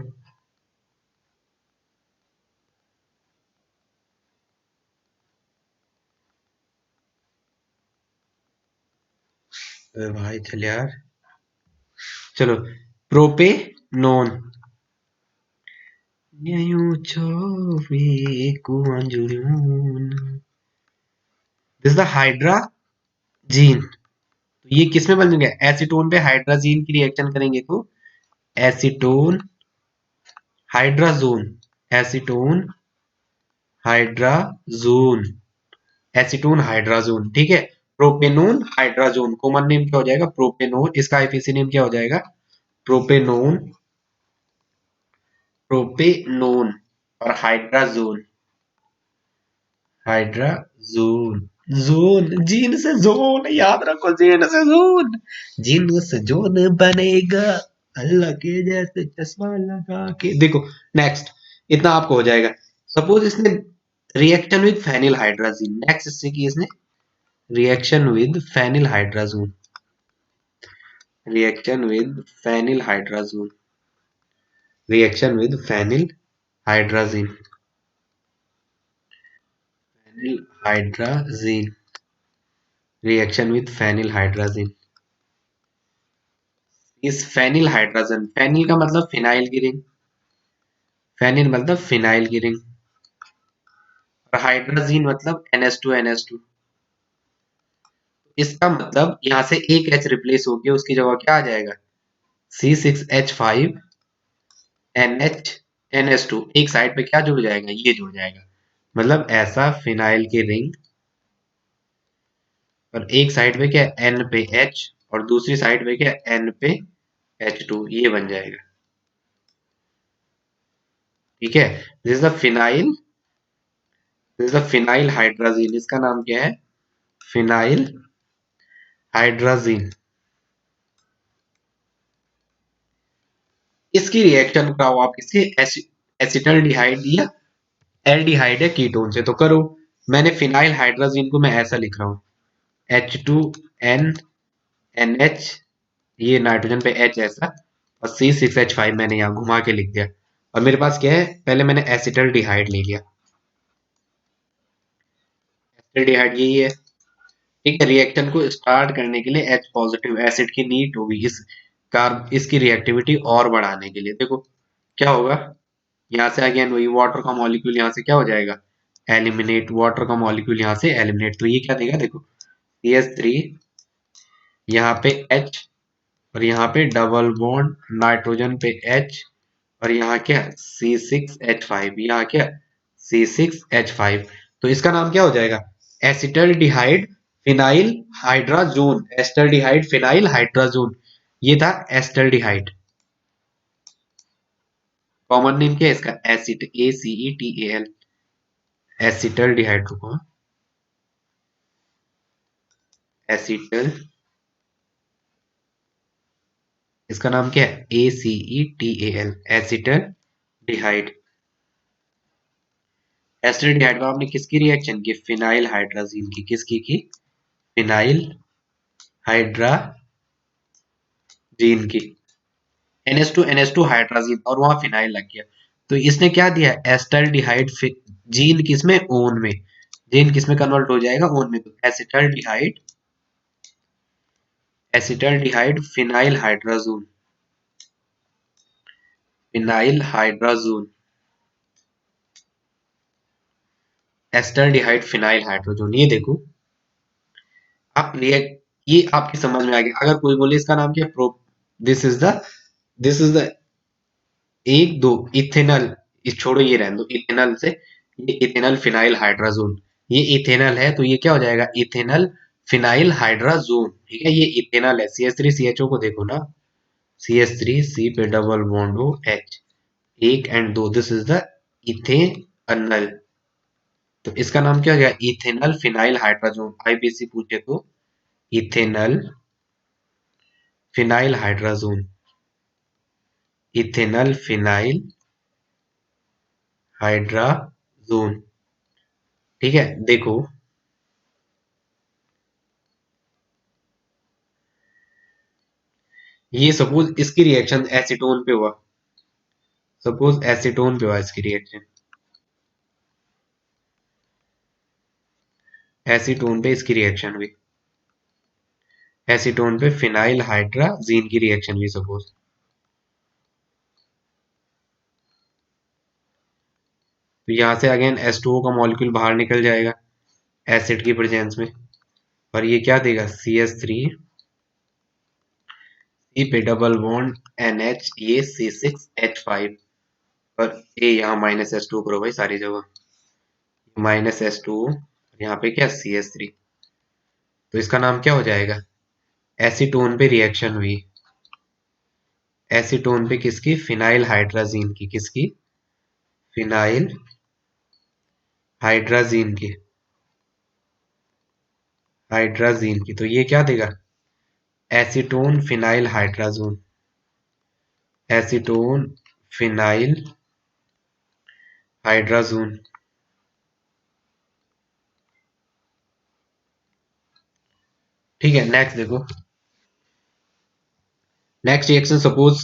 S1: अरे भाई चल यार, चलो, प्रोपेनोन, न्यायो चोवे कुआंजुलून, दिस द हाइड्राजीन। तो ये किस में बन गया, एसीटोन पे हाइड्राजीन की रिएक्शन करेंगे तो acetone hydrazone, acetone hydrazone, acetone hydrazone, ठीक है। प्रोपेनोन हाइड्राजोन, कॉमन नेम क्या हो जाएगा, प्रोपेनोन, इसका आईपीसी नेम क्या हो जाएगा, प्रोपेनोन, प्रोपेनोन, और हाइड्राजोन, हाइड्राजोन, जोन, जीन से जोन, याद रखो, जीन से जोन, जीन से जोन बनेगा, अल्लाह के जैसे चश्मा लगा के, देखो, नेक्स्ट, इतना आपको हो जाएगा। सपोज इसने reaction with phenyl hydrazine, next इससे की इसने reaction with phenyl hydrazone, reaction with phenyl hydrazone, reaction with phenyl hydrazine, phenyl hydrazine, reaction with phenyl hydrazine, इस फेनिल हाइड्रोजन, फेनिल का मतलब फिनाइल की रिंग, फेनिल मतलब फिनाइल की रिंग, और हाइड्रोजीन मतलब NH2 इसका मतलब यहाँ से एक H रिप्लेस हो गया, उसकी जगह क्या आ जाएगा, C6H5NH एक साइड पे क्या जुड़ जाएगा, ये जुड़ जाएगा, मतलब ऐसा फिनाइल की रिंग, और एक साइड पे क्या N पे H, और दूसरी साइड पे क्या N पे H2, ये बन जाएगा। ठीक है, this is the phenyl, this is the phenyl hydrazine, इसका नाम क्या है, फिनाइल हाइड्राजीन। इसकी रिएक्शन कराओ आप किसके, एसिटल्डिहाइड या एल्डिहाइड है कीटोन से, तो करो। मैंने फिनाइल हाइड्राजीन को मैं ऐसा लिख रहा हूँ, H2NNH, ये नाइट्रोजन पे H ऐसा, और C6H5 मैंने यहाँ घुमा के लिख दिया, और मेरे पास क्या है, पहले मैंने एसिटल्डिहाइड ले लिया, एसिटल्डिहाइड यही है। ठीक है, रिएक्शन को स्टार्ट करने के लिए H पॉजिटिव एसिड की नीड होगी, इस कार्ब, इसकी रिएक्टिविटी और बढ़ाने के लिए, देखो क्या होगा, यहाँ से अगेन वही वाटर का मॉलिक्यूल यहाँ से क्या हो जाएगा, एलिमिनेट, वाटर का मॉलिक्यूल यहाँ से एलिमिनेट, तो ये क्या देगा, देखो CH3, यहाँ पे H, और यहाँ पे डबल बॉन्ड नाइट्रोजन पे H, और यहाँ क्या C6H5, यहाँ क्या C6H5, तो इसका नाम क्या हो जाएगा, acetaldehyde phenyl hydrazone, acetaldehyde phenyl hydrazone, ये था एस्टल्डिहाइड। कॉमन नेम क्या है इसका, एसिड, ACETAL, एसिटल्डिहाइड, रुको, एसिटल, इसका नाम क्या है, ACETAL, एसिटल डिहाइड। एसिटल डिहाइड में आपने किसकी रिएक्शन की, फिनाइल हाइड्राजीन की, किसकी की, फिनाइल हाइड्राजीन की। NH2 हाइड्राजीन और वहां फिनाइल लग गया, तो इसने क्या दिया, एसिटल्डिहाइड, जीन किसमें, ओन में, जीन किसमें कन्वर्ट हो जाएगा, ओन में, तो acetaldehyde, acetaldehyde phenyl hydrazone, phenyl hydrazone, acetaldehyde phenyl hydrogen, ये देखो आप रिएक्ट, ये आपकी समझ में आ गया। अगर कोई बोले इसका नाम क्या है, pro, this is the, this is the, एक दो इथेनल, इस छोड़ो ये रहने दो, इथेनल से, ये इथेनल फिनाइल हाइड्राजोन, ये इथेनल है तो ये क्या हो जाएगा, इथेनल फिनाइल हाइड्राजोन, ठीक है, ये इथेनल है, CH3CHO को देखो ना, CH3 C पे डबल बॉन्ड हो H, एक एंड दो, दिस इज द इथेनल, तो इसका नाम क्या हो गया, इथेनल फिनाइल हाइड्राजोन, IPC पूछे तो ethanal phenyl hydrazone, ethanal phenyl hydrazone, ठीक है। देखो ये सपोज इसकी रिएक्शन एसीटोन पे हुआ, सपोज एसीटोन पे हुआ इसकी रिएक्शन, एसीटोन पे इसकी रिएक्शन हुई, एसीटोन पे फिनाइल हाइड्राजीन की रिएक्शन हुई सपोज, तो यहां से अगेन H2O का मॉलिक्यूल बाहर निकल जाएगा एसिड की प्रेजेंस में, और ये क्या देगा, CH3 C पे डबल बॉन्ड NH, ये C6H5, और ए यहाँ -H2 करो भाई सारी जगह, -H2, यहाँ पे क्या, CH3, तो इसका नाम क्या हो जाएगा, एसीटोन पे रिएक्शन हुई, एसीटोन पे किसकी, फिनाइल हाइड्राजीन की, किसकी, फिनाइल हाइड्राजीन की, हाइड्राजीन की, तो ये क्या देगा, acetone phenyl hydrazone, acetone phenyl hydrazone, ठीक है। नेक्स्ट देखो, नेक्स्ट रिएक्शन सपोज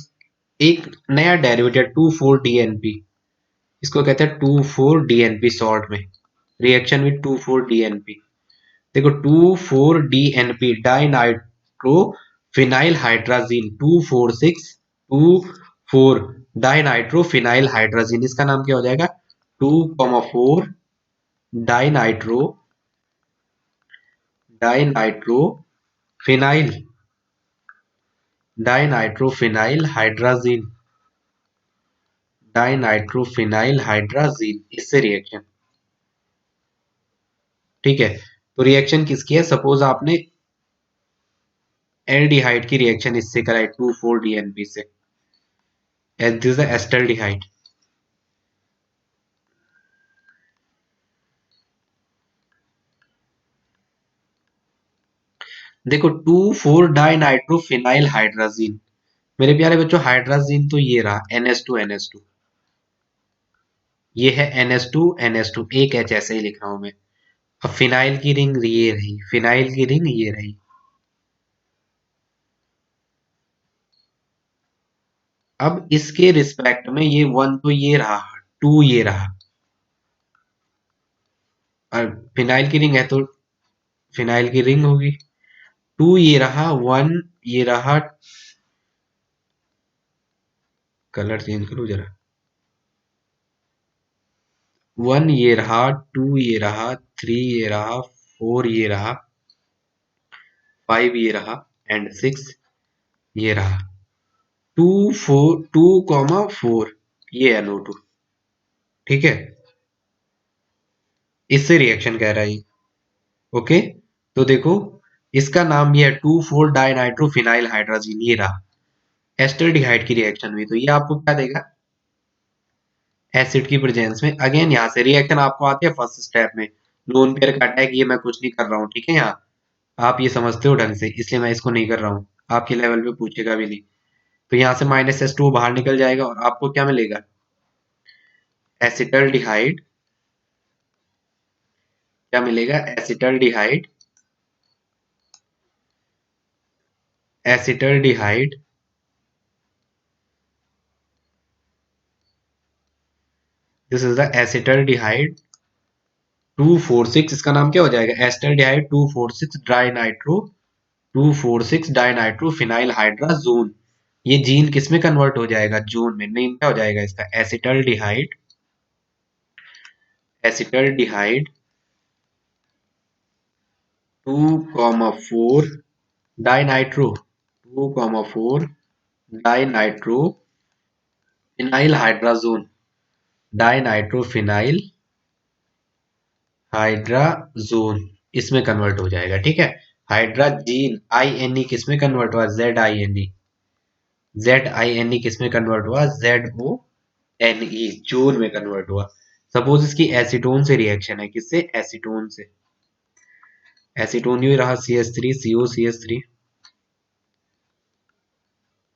S1: एक नया डेरिवेटिव 2,4-DNP, इसको कहते हैं 2,4-DNP शॉर्ट में, रिएक्शन विद 2,4-DNP, देखो 2,4-DNP dinitro phenyl hydrazine, 2,4 dinitro phenyl hydrazine, इसका नाम क्या हो जाएगा, 2,4 dinitro, dinitro phenyl, dinitrophenyl hydrazine, dinitrophenyl hydrazine, इससे रिएक्शन, ठीक है। तो रिएक्शन किसकी है, सपोज आपने एल्डिहाइड की रिएक्शन इससे कराई 2,4-DNP से, दिस इज एस्टल्डिहाइड, देखो 2,4 डाइनाइट्रोफिनाइल हाइड्राजीन, मेरे प्यारे बच्चों हाइड्राजीन तो ये रहा NH2 ये है NH2 एक H ऐसे ही लिख रहा हूं मैं, अब फिनाइल की रिंग ये रही, फिनाइल की रिंग ये रही, अब इसके रिस्पेक्ट में ये वन तो ये रहा, टू ये रहा, और फिनाइल की रिंग है तो फिनाइल की रिंग होगी, टू ये रहा, वन ये रहा, कलर चेंज करो जरा, वन ये रहा, टू ये रहा, थ्री ये रहा, फोर ये रहा, फाइव ये रहा, एंड सिक्स ये रहा, 2,4 ये है NO2, ठीक है, इससे रिएक्शन कह रहा है ये, ओके। तो देखो इसका नाम ये है 2,4 डाइनाइट्रोफिनाइल हाइड्राजीन, ये रहा, एस्टल्डिहाइड की रिएक्शन हुई, तो ये आपको क्या देगा, एसिड की प्रेजेंस में अगेन यहाँ से रिएक्शन आपको आती है फर्स्ट स्टेप में, लोन पेयर का अटैक, ये मैं कुछ नहीं कर रहा हूँ, ठीक है। यहाँ आप ये समझते हो ढंग से, इसलिए मैं इसको नहीं कर रहा हूँ, आपके लेवल पे पूछेगा भी नहीं। तो यहाँ से -S2 बाहर निकल जाएगा और आपको क्या मिलेगा, एसिटल्डिहाइड। क्या मिलेगा, acetaldehyde. Acetaldehyde, this is the acetaldehyde 246, इसका नाम क्या हो जाएगा, acetaldehyde 246 dinitro, 246 dinitro phenyl hydrazone. ये जीन किस में कन्वर्ट हो जाएगा, जोन में। नहीं, क्या हो जाएगा इसका, acetaldehyde, acetaldehyde 2,4 dinitro, 2,4 dinitro phenyl hydrazone, dinitrophenyl hydrazone इसमें कन्वर्ट हो जाएगा, ठीक है। हाइड्राजीन INE किस में कन्वर्ट हुआ, ZINE, ZINE किस में कन्वर्ट हुआ, ZONE, जोन में कन्वर्ट हुआ। सपोज इसकी एसीटोन से रिएक्शन है, किससे, एसीटोन से। एसीटोन ही रहा CH3 COCH3,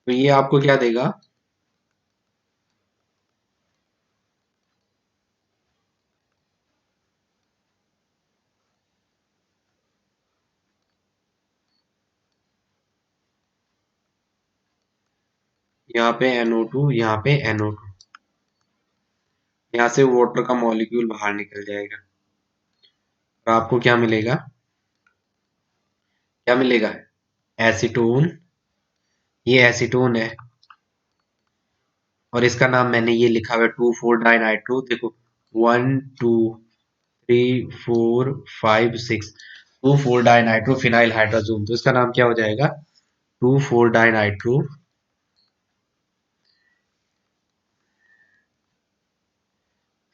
S1: तो ये आपको क्या देगा, यहाँ पे NO2, यहाँ पे NO2, यहाँ से वाटर का मॉलिक्यूल बाहर निकल जाएगा और आपको क्या मिलेगा, क्या मिलेगा, एसीटोन। ये एसीटोन है और इसका नाम मैंने ये लिखा हुआ है 2,4 डाइनाइट्रो, देखो 1 2 3 4 5 6, 2,4 डाइनाइट्रो फिनाइल हाइड्राजोन, तो इसका नाम क्या हो जाएगा, 2,4 डाइनाइट्रो,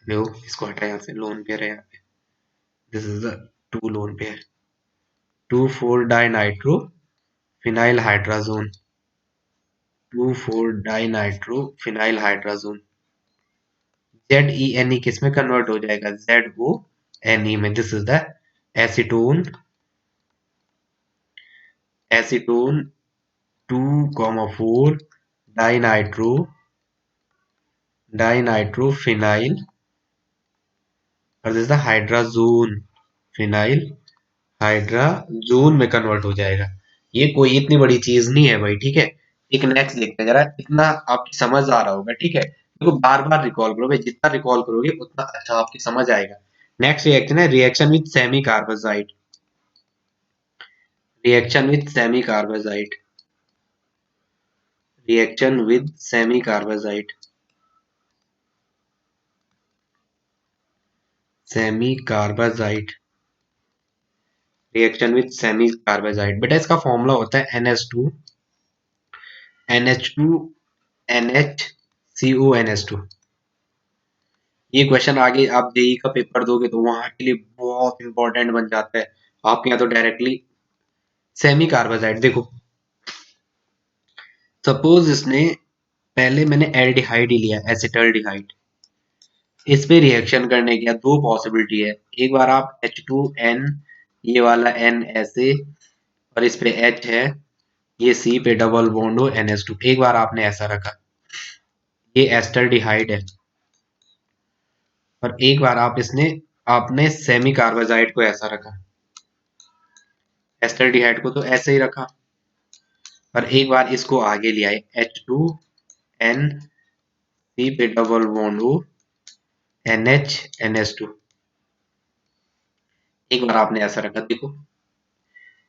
S1: देखो इसको हटा, यहाँ से लोन पेयर है यहाँ पे, this is the 2 lone pair, 2,4 dinitro phenyl hydrazone, 2,4 dinitro phenyl hydrazone. ZENE किस में कन्वर्ट हो जाएगा, ZONE में, this is the acetone, acetone 2,4 dinitro, dinitrophenyl और this the hydrazone, phenyl hydrazone में कन्वर्ट हो जाएगा। ये कोई इतनी बड़ी चीज नहीं है भाई, ठीक है। एक नेक्स्ट देखते हैं जरा, इतना आपकी समझ आ रहा होगा, ठीक है। देखो बार बार रिकॉल करो भाई, जितना रिकॉल करोगे उतना अच्छा आपकी समझ आएगा। नेक्स्ट रिएक्शन है reaction with semi carbazide, reaction with semi carbazide, reaction with semi carbazide, semi carbazide, reaction with semi carbazide. बेटा इसका फॉर्मूला होता है NH2, NH2 NHCONS2। ये क्वेश्चन आगे आप जेई का पेपर दोगे तो वहां के लिए बहुत इंपॉर्टेंट बन जाता है। आपके यहाँ तो डायरेक्टली सेमी कार्बाजाइट, देखो सपोज इसने, पहले मैंने एल्डिहाइड ही लिया, एसिटल्डिहाइड, इस पे रिएक्शन करने की दो पॉसिबिलिटी है। एक बार आप H2N, ये वाला N ऐसे, और इस पे H है, ये C पे डबल बॉन्ड हो NH2, एक बार आपने ऐसा रखा, ये एस्टल्डिहाइड है, और एक बार आप इसने, आपने सेमी कार्बाजाइड को ऐसा रखा, एस्टल्डिहाइड को तो ऐसे ही रखा, और एक बार इसको आगे ले आए, H2N, C पे डबल बॉन्ड हो NH NH2, एक बार आपने ऐसा रखा, देखो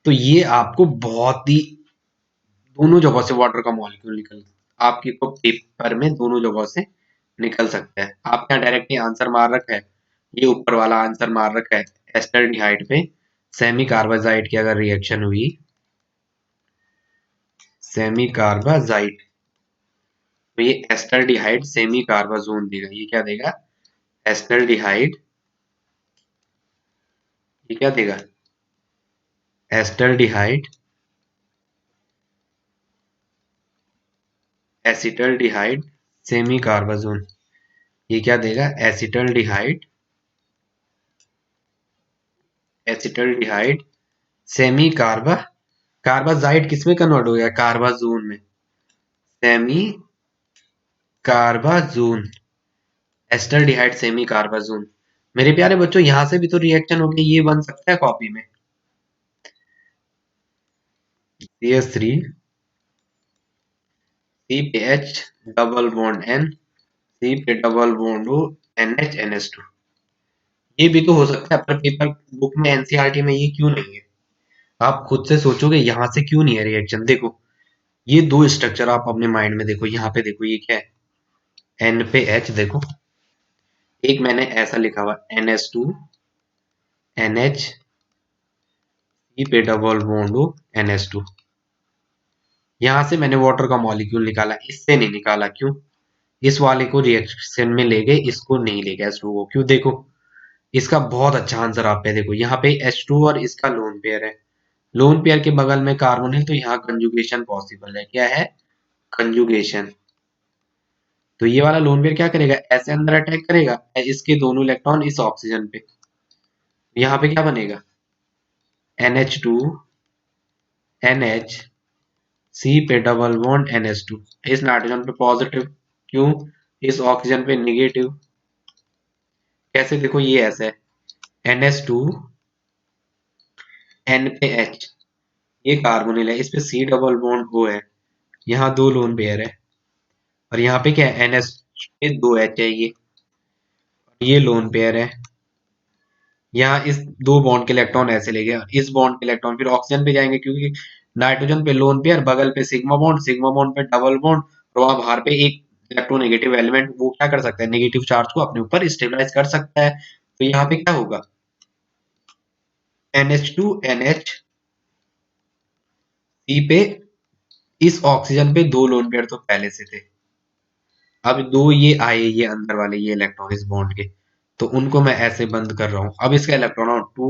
S1: तो ये आपको बहुत ही, दोनों जगहों से वाटर का मॉलिक्यूल निकल, आपके को पेपर में दोनों जगहों से निकल सकता है। आपके यहाँ डायरेक्टली आंसर मार रखा है, ये ऊपर वाला आंसर मार रखा है, एस्टल्डिहाइड पे सेमी कार्बाजाइड की अगर रिएक्शन हुई, सेमी कार्बाजाइड, तो ये एस्टल्डिहाइड सेमी कार्बाजोन देगा। ये क्या देगा, एस्टल्डिहाइड, ये क्या देगा, एस्टल्डिहाइड एसिटल्डिहाइड सेमी कार्बाजोन। ये क्या देगा, एसिटल्डिहाइड सेमी कार्बा, कार्बाजाइड किसमें कन्वर्ट हो गया, कार्बाजोन में, सेमी कार्बाजोन, एस्टल्डिहाइड सेमी कार्बाजोन। मेरे प्यारे बच्चों यहां से भी तो रिएक्शन हो गया, ये बन सकता है कॉपी में, CH3 C पे H double bond N, C पे double bond O, NH NH2। ये भी तो हो सकता है, पर पेपर बुक में एनसीईआरटी में ये क्यों नहीं है? आप खुद से सोचोगे यहाँ से क्यों नहीं है रिएक्शन। देखो ये दो स्ट्रक्चर आप अपने माइंड में देखो, यहाँ पे देखो ये क्या है, N पे H देखो, एक मैंने ऐसा लिखा हुआ NH2 NH, C पे डबल बॉन्ड O NH2। यहाँ से मैंने वाटर का मॉलिक्यूल निकाला, इससे नहीं निकाला, क्यों? इस वाले को रिएक्शन में ले गए, इसको नहीं ले गए H2 को, क्यों? देखो इसका बहुत अच्छा आंसर आप पे देखो, यहाँ पे H2 और इसका लोन पेयर है, लोन पेयर के बगल में कार्बन है, तो यहाँ कंजुगेशन पॉसिबल है। क्या है, कंजुगेशन। तो ये वाला लोन पेयर क्या करेगा, ऐसे अंदर अटैक करेगा, इसके दोनों इलेक्ट्रॉन इस ऑक्सीजन पे, यहाँ पे क्या बनेगा, NH2 NH, C पे डबल बॉन्ड NH2, इस नाइट्रोजन पे पॉजिटिव, क्यों? इस ऑक्सीजन पे निगेटिव। कैसे, देखो ये ऐसा है NH2 N पे H, ये कार्बोनिल है, इस पे C डबल बॉन्ड O है, यहाँ दो लोन पेयर है, और यहाँ पे क्या है NH पे दो H है, ये लोन पेयर है, यहाँ इस दो बॉन्ड के इलेक्ट्रॉन ऐसे ले गया, इस बॉन्ड के इलेक्ट्रॉन फिर ऑक्सीजन पे जाएंगे, क्योंकि नाइट्रोजन पे लोन पेयर, बगल पे सिग्मा बॉन्ड पे डबल बॉन्ड, और वहां बाहर पे एक इलेक्ट्रोनेगेटिव एलिमेंट, वो क्या कर सकता है, नेगेटिव चार्ज को अपने ऊपर स्टेबलाइज कर सकता है। तो यहाँ पे क्या होगा, NH2 NH, C पे, इस ऑक्सीजन पे दो लोन पेयर तो पहले से थे, अब दो ये आए, ये अंदर वाले ये इलेक्ट्रॉन इस बॉन्ड के, तो उनको मैं ऐसे बंद कर रहा हूं। अब इसका इलेक्ट्रॉन 2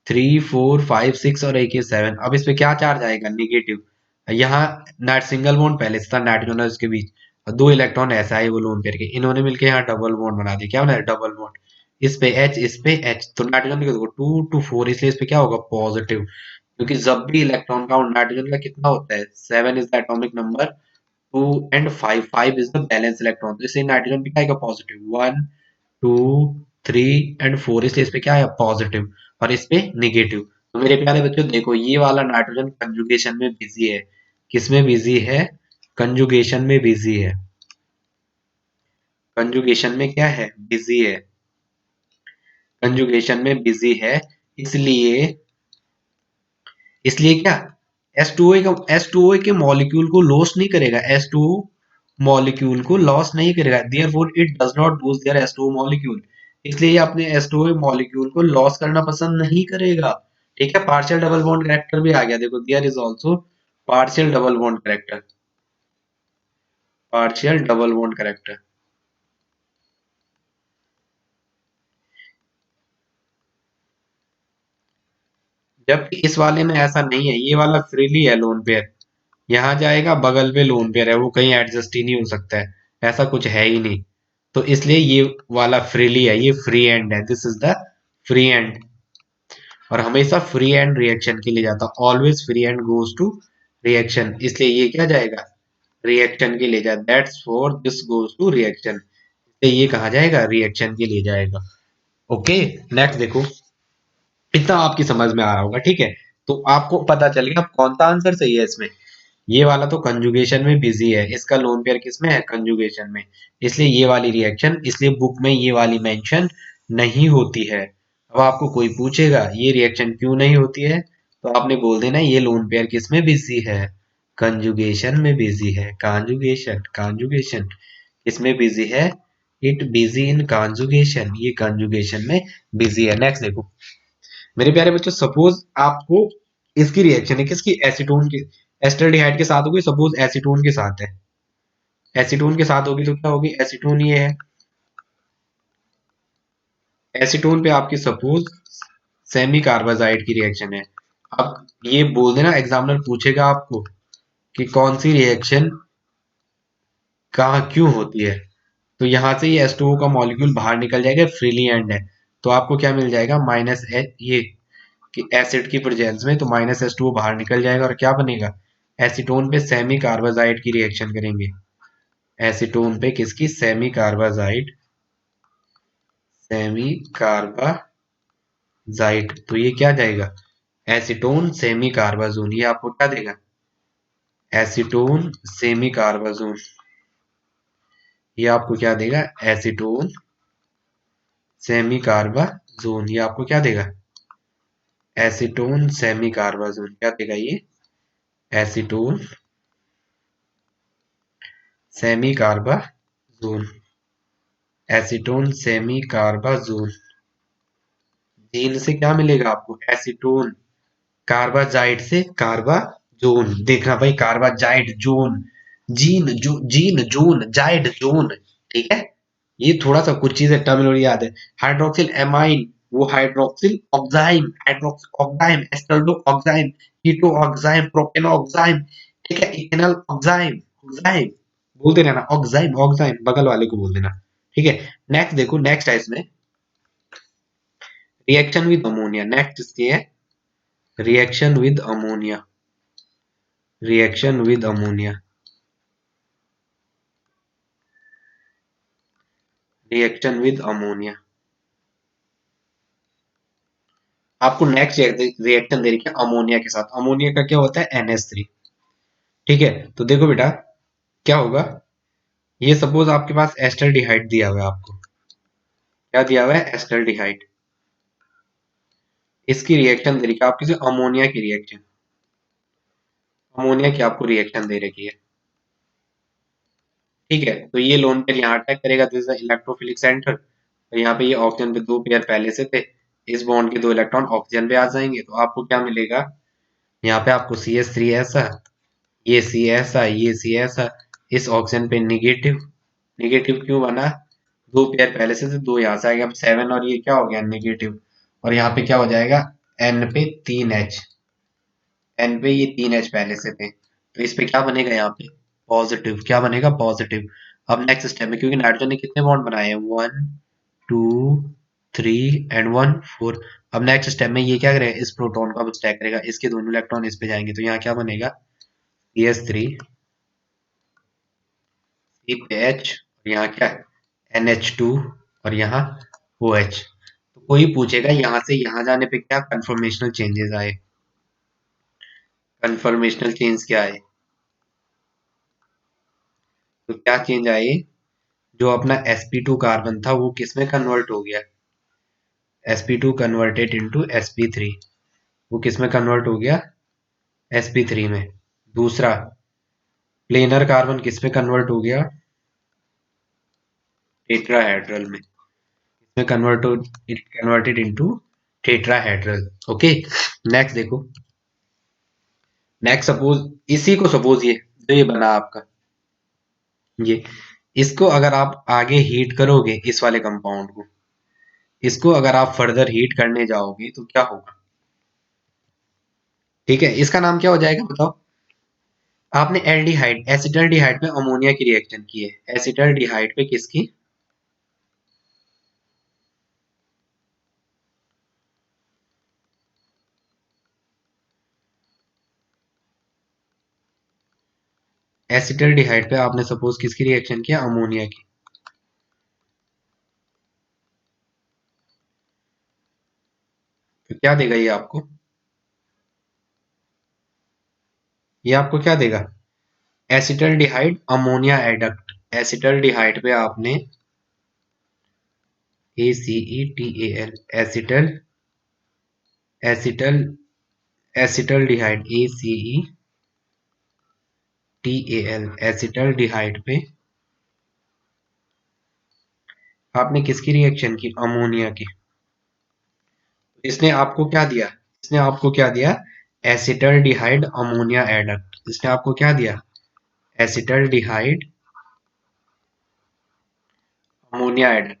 S1: 3 4 5 6 और एक ये 7, अब इस पे क्या चार्ज आएगा, निगेटिव। यहाँ नाइट सिंगल बॉन्ड पहले से था नाइट्रोजन और इसके बीच, और दो इलेक्ट्रॉन ऐसा है वो लोन पेयर के, इन्होंने मिलकर यहाँ डबल बॉन्ड बना दिया, क्या बना डबल बॉन्ड, इस पे H इस पे H, तो नाइट्रोजन देखो 2 to 4, इसलिए इस पे क्या होगा, पॉजिटिव, क्योंकि जब भी इलेक्ट्रॉन काउंट नाइट्रोजन का कितना होता है, 7 is the atomic number, 2 and 5 is the balance electron, तो इसलिए नाइट्रोजन पे क्या आएगा, पॉजिटिव, 1 2 3 and 4, इसलिए इस पे क्या है, पॉजिटिव, और इस पे निगेटिव। तो मेरे प्यारे बच्चों देखो ये वाला नाइट्रोजन कंजुगेशन में बिजी है, किसमें बिजी है, कंजुगेशन में बिजी है, कंजुगेशन में क्या है, बिजी है, कंजुगेशन में बिजी है, इसलिए, इसलिए क्या, H2O के मॉलिक्यूल को लॉस नहीं करेगा, H2O मॉलिक्यूल को लॉस नहीं करेगा, therefore it does not lose their H2O molecule, इसलिए ये अपने H2O मॉलिक्यूल को लॉस करना पसंद नहीं करेगा। ठीक है, पार्शियल डबल बॉन्ड कैरेक्टर भी आ गया, देखो there is also partial double bond character, partial double bond character. जबकि इस वाले में ऐसा नहीं है, ये वाला फ्रीली है लोन पेयर, यहाँ जाएगा बगल पे लोन पेयर है, वो कहीं एडजस्ट ही नहीं हो सकता है, ऐसा कुछ है ही नहीं, तो इसलिए ये वाला फ्रीली है, ये फ्री एंड है, this is the free end, और हमेशा फ्री एंड रिएक्शन के लिए जाता, always free end goes to reaction, इसलिए ये क्या जाएगा, रिएक्शन के लिए जाए, that's for this goes to reaction, तो ये कहा जाएगा, रिएक्शन के लिए जाएगा। ओके, नेक्स्ट देखो, इतना आपकी समझ में आ रहा होगा, ठीक है, तो आपको पता चल गया अब कौन सा आंसर सही है इसमें, ये वाला तो कंजुगेशन में बिजी है, इसका लोन पेयर किसमें है, कंजुगेशन में, इसलिए ये वाली रिएक्शन, इसलिए बुक में ये वाली मेंशन नहीं होती है। अब आपको कोई पूछेगा ये रिएक्शन क्यों नहीं होती है, तो आपने बोल देना ये लोन पेयर किसमें बिजी है, कंजुगेशन में बिजी है, कंजुगेशन कंजुगेशन किसमें बिजी है, इट बिजी इन कंजुगेशन, ये कंजुगेशन में बिजी है। नेक्स्ट देखो मेरे प्यारे बच्चों, सपोज आपको इसकी रिएक्शन है किसकी, एसीटोन की, एस्टल्डिहाइड के साथ होगी, सपोज एसीटोन के साथ है, एसीटोन के साथ होगी तो क्या होगी, एसीटोन ये है, एसीटोन पे आपकी सपोज सेमी कार्बाजाइड की रिएक्शन है। अब ये बोल देना, एग्जामिनर पूछेगा आपको कि कौन सी रिएक्शन कहाँ क्यों होती है, तो यहाँ से ये H2O का मॉलिक्यूल बाहर निकल जाएगा, फ्रीली एंड है। तो आपको क्या मिल जाएगा, माइनस ये कि एसिड की प्रेजेंस में, तो माइनस H2O बाहर निकल जाएगा और क्या बनेगा, एसीटोन पे सेमी कार्बाजाइड की रिएक्शन करेंगे। एसीटोन पे किसकी, सेमी कार्बाजाइड, सेमी कार्बाजाइड। तो ये क्या जाएगा, एसीटोन सेमी कार्बाजोन, ये आपको क्या देगा, एसीटोन सेमी कार्बाजोन। ये आपको क्या देगा, एसीटोन सेमी कार्बाजोन। ये आपको क्या देगा, एसीटोन सेमी कार्बाजोन। क्या देगा ये, acetone semi carbazone, acetone semi carbazone. जीन से क्या मिलेगा आपको, एसीटोन, कार्बाजाइड से कार्बाजोन। देखना भाई, कार्बाजाइड जोन, जीन जो, जीन जोन, जाइड जोन, ठीक है। ये थोड़ा सा कुछ चीजें टर्मिनोलॉजी याद है। हाइड्रोक्सिल एमाइन, वो हाइड्रोक्सिल ऑक्साइम, हाइड्रोक्सिल ऑक्साइम, एस्टर्डो oxime, keto oxime, propano oxime, ठीक है, इथेनॉल ऑक्साइम, ऑक्साइम बोलते रहना, ऑक्साइम ऑक्साइम बगल वाले को बोल देना, ठीक है। नेक्स्ट देखो, नेक्स्ट है इसमें रिएक्शन विद अमोनिया। नेक्स्ट इसके है reaction with ammonia, reaction with ammonia, reaction with ammonia. आपको नेक्स्ट रिएक्शन दे रखी है अमोनिया के साथ। अमोनिया का क्या होता है, NH3, ठीक है। तो देखो बेटा क्या होगा, ये सपोज आपके पास एस्टरडिहाइड दिया हुआ है आपको, क्या दिया हुआ है, एस्टरडिहाइड। इसकी रिएक्शन दे रखी है आपकी, अमोनिया की रिएक्शन, अमोनिया की आपको रिएक्शन दे रखी है, ठीक है। तो ये लोन पेयर यहाँ अटैक करेगा, दिस इज इलेक्ट्रोफिलिक सेंटर। तो यहाँ पे ये ऑक्सीजन पे दो पेयर पहले से थे, इस बॉन्ड के दो इलेक्ट्रॉन ऑक्सीजन पे आ जाएंगे, तो आपको क्या मिलेगा, यहाँ पे आपको CH3 ऐसा, ये सी ऐसा, ये सी ऐसा, इस ऑक्सीजन पे निगेटिव, निगेटिव क्यों बना, दो पेयर पहले से थे, दो यहाँ से आएगा, अब 7 और ये क्या हो गया, नेगेटिव। और यहाँ पे क्या हो जाएगा, N पे 3H, N पे ये 3H पहले से थे, तो इस पे क्या बनेगा, यहाँ पे पॉजिटिव, क्या बनेगा, पॉजिटिव। अब नेक्स्ट स्टेप में, क्योंकि नाइट्रोजन ने कितने बॉन्ड बनाए हैं, 1 2 3 एंड 1 4। अब नेक्स्ट स्टेप में ये क्या करेगा, इस प्रोटॉन को अब स्टैक करेगा, इसके दोनों इलेक्ट्रॉन इस पे जाएंगे, तो यहाँ क्या बनेगा, CH3 पे H, और यहाँ क्या है, NH2, और यहाँ OH। तो कोई पूछेगा यहाँ से यहाँ जाने पे क्या कंफर्मेशनल चेंजेस आए, कंफर्मेशनल चेंज क्या आए, तो क्या चेंज आए, जो अपना sp2 कार्बन था वो किस में कन्वर्ट हो गया, sp2 कन्वर्टेड इनटू sp3, वो किस में कन्वर्ट हो गया, sp3 में। दूसरा, प्लेनर कार्बन किस में कन्वर्ट हो गया, टेट्राहेड्रल में, इसमें convert, it converted into tetrahedral, okay. Next देखो, नेक्स्ट सपोज, इसी को सपोज ये जो ये बना आपका, ये इसको अगर आप आगे हीट करोगे, इस वाले कंपाउंड को, इसको अगर आप फर्दर हीट करने जाओगे तो क्या होगा, ठीक है। इसका नाम क्या हो जाएगा बताओ, आपने एल्डिहाइड, एसिटल्डिहाइड पे अमोनिया की रिएक्शन की है, एसिटल्डिहाइड पे किसकी, एसिटल्डिहाइड पे आपने सपोज किसकी रिएक्शन किया, अमोनिया की। तो क्या देगा ये आपको क्या देगा, एसिटल्डिहाइड अमोनिया एडक्ट। एसिटल्डिहाइड पे आपने ACETAL, acetal, acetal, acetaldehyde ACETAL, acetaldehyde पे आपने किसकी रिएक्शन की, अमोनिया की। इसने आपको क्या दिया, इसने आपको क्या दिया, एसिटल्डिहाइड अमोनिया एडक्ट। इसने आपको क्या दिया, acetaldehyde ammonia adduct,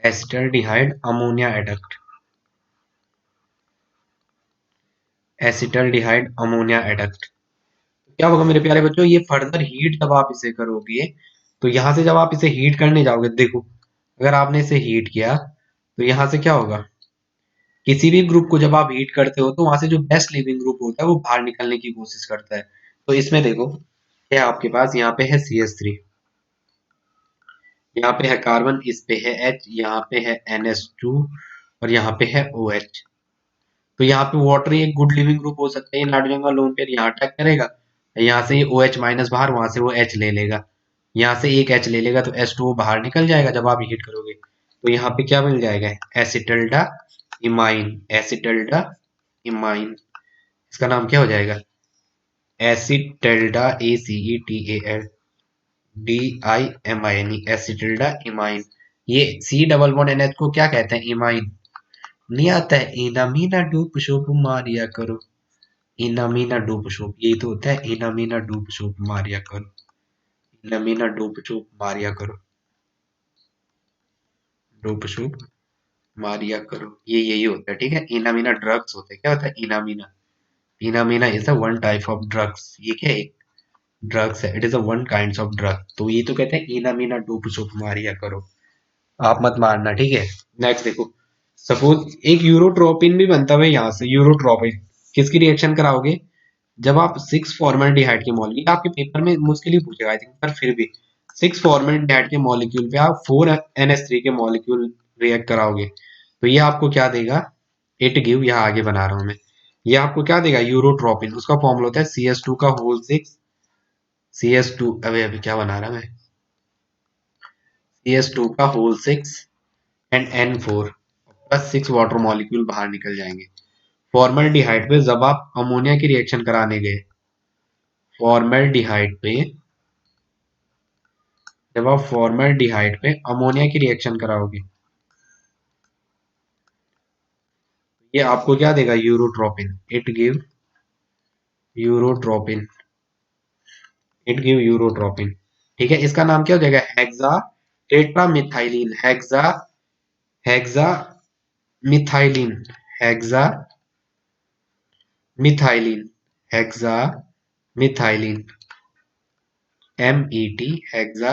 S1: acetaldehyde ammonia adduct, acetaldehyde ammonia adduct. क्या होगा मेरे प्यारे बच्चों, ये फर्दर हीट जब आप इसे करोगे, तो यहां से जब आप इसे हीट करने जाओगे, देखो अगर आपने इसे हीट किया तो यहां से क्या होगा, किसी भी ग्रुप को जब आप हीट करते हो तो वहां से जो बेस्ट लिविंग ग्रुप होता है वो बाहर निकलने की कोशिश करता है। तो इसमें देखो क्या आपके पास यहाँ पे है CH3, यहाँ पे है कार्बन, इस पे है H, यहाँ पे है NH2 और यहाँ पे है OH। तो यहाँ पे वाटर एक गुड लिविंग ग्रुप हो सकता है, नाइट्रोजन का लोन पेयर यहाँ अटैक करेगा, यहाँ से ये OH माइनस बाहर, वहां से वो H ले लेगा, यहाँ से एक H ले लेगा तो H2O बाहर निकल जाएगा जब आप हीट करोगे। तो यहाँ पे क्या मिल जाएगा, एसिटल्डा इमाइन, एसिटल्डा इमाइन, इसका नाम क्या हो जाएगा, एसिटल्डा ACETALDIMINE, एसिटल्डा इमाइन। ये C डबल बॉन्ड NH को क्या कहते हैं, इमाइन। नहीं आता है, इनामीना डूप शोप मारिया करो, इनामीना डूप शोप, यही तो होता है, इनामीना डूप शोप मारिया करो, इनामीना डूप शोप मारिया करो, डूप शोप मारिया करो, ये यही होता है, ठीक है। इनामीना ड्रग्स होते हैं, क्या होता है इनामीना, इनामीना is a one type of drugs, ये क्या है, ड्रग्स है, it is a one kind of drug. तो ये तो कहते हैं इनामीना डूप शोप मारिया करो, आप मत मारना, ठीक है। नेक्स्ट देखो, सपोज एक यूरोट्रोपिन भी बनता है यहाँ से, यूरोट्रोपिन किसकी रिएक्शन कराओगे, जब आप 6 फॉर्मल्डिहाइड के मॉलिक्यूल, आपके पेपर में मुश्किल ही पूछेगा आई थिंक, पर फिर भी 6 फॉर्मल्डिहाइड के मॉलिक्यूल पे आप 4 NH3 के मॉलिक्यूल रिएक्ट कराओगे, तो ये आपको क्या देगा, इट गिव, यहाँ आगे बना रहा हूं मैं, ये आपको क्या देगा, यूरोट्रोपिन, उसका फॉर्मूला होता है CS2 का होल 6, CS2, अबे अभी क्या बना रहा मैं, CS2 का whole 6 and N4 plus 6 water molecule बाहर निकल जाएंगे। फॉर्मल्डिहाइड पे जब आप अमोनिया की रिएक्शन कराने गए, फॉर्मल्डिहाइड पे जब आप फॉर्मल्डिहाइड पे अमोनिया की रिएक्शन कराओगे, ये आपको क्या देगा, urotropine, it give urotropine, it give urotropine, ठीक है। इसका नाम क्या हो जाएगा, hexa tetra methylene, hexa hexa methylene, hexa methylene, hexa methylene, MET, hexa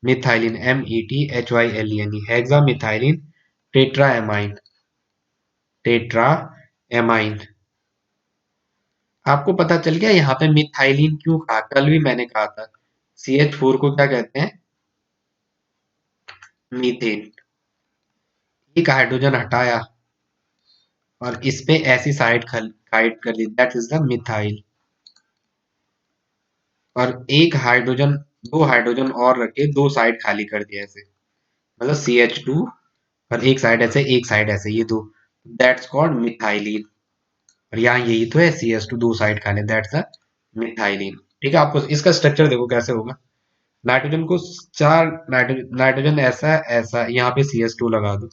S1: methylene, METHYLENE, hexa methylene tetra amine, tetra amine. आपको पता चल गया यहाँ पे मिथाइलिन क्यों कहा, कल भी मैंने कहा था, CH4 को क्या कहते हैं, मीथेन। एक हाइड्रोजन हटाया और इस पे ऐसी साइड हाइड कर दी, दैट इज द मिथाइल। और एक हाइड्रोजन, दो हाइड्रोजन और रखे, दो साइड खाली कर दिया ऐसे, मतलब CH2 और एक साइड ऐसे एक साइड ऐसे, ये दो, दैट्स कॉल्ड मिथाइलिन। और यहाँ यही तो है, CS2 दो साइड खाली, दैट्स द मिथाइलिन, ठीक है। आपको इसका स्ट्रक्चर देखो कैसे होगा, नाइट्रोजन को चार, नाइट्रोजन नाइट्रोजन ऐसा ऐसा, यहाँ पे CS2 लगा दो,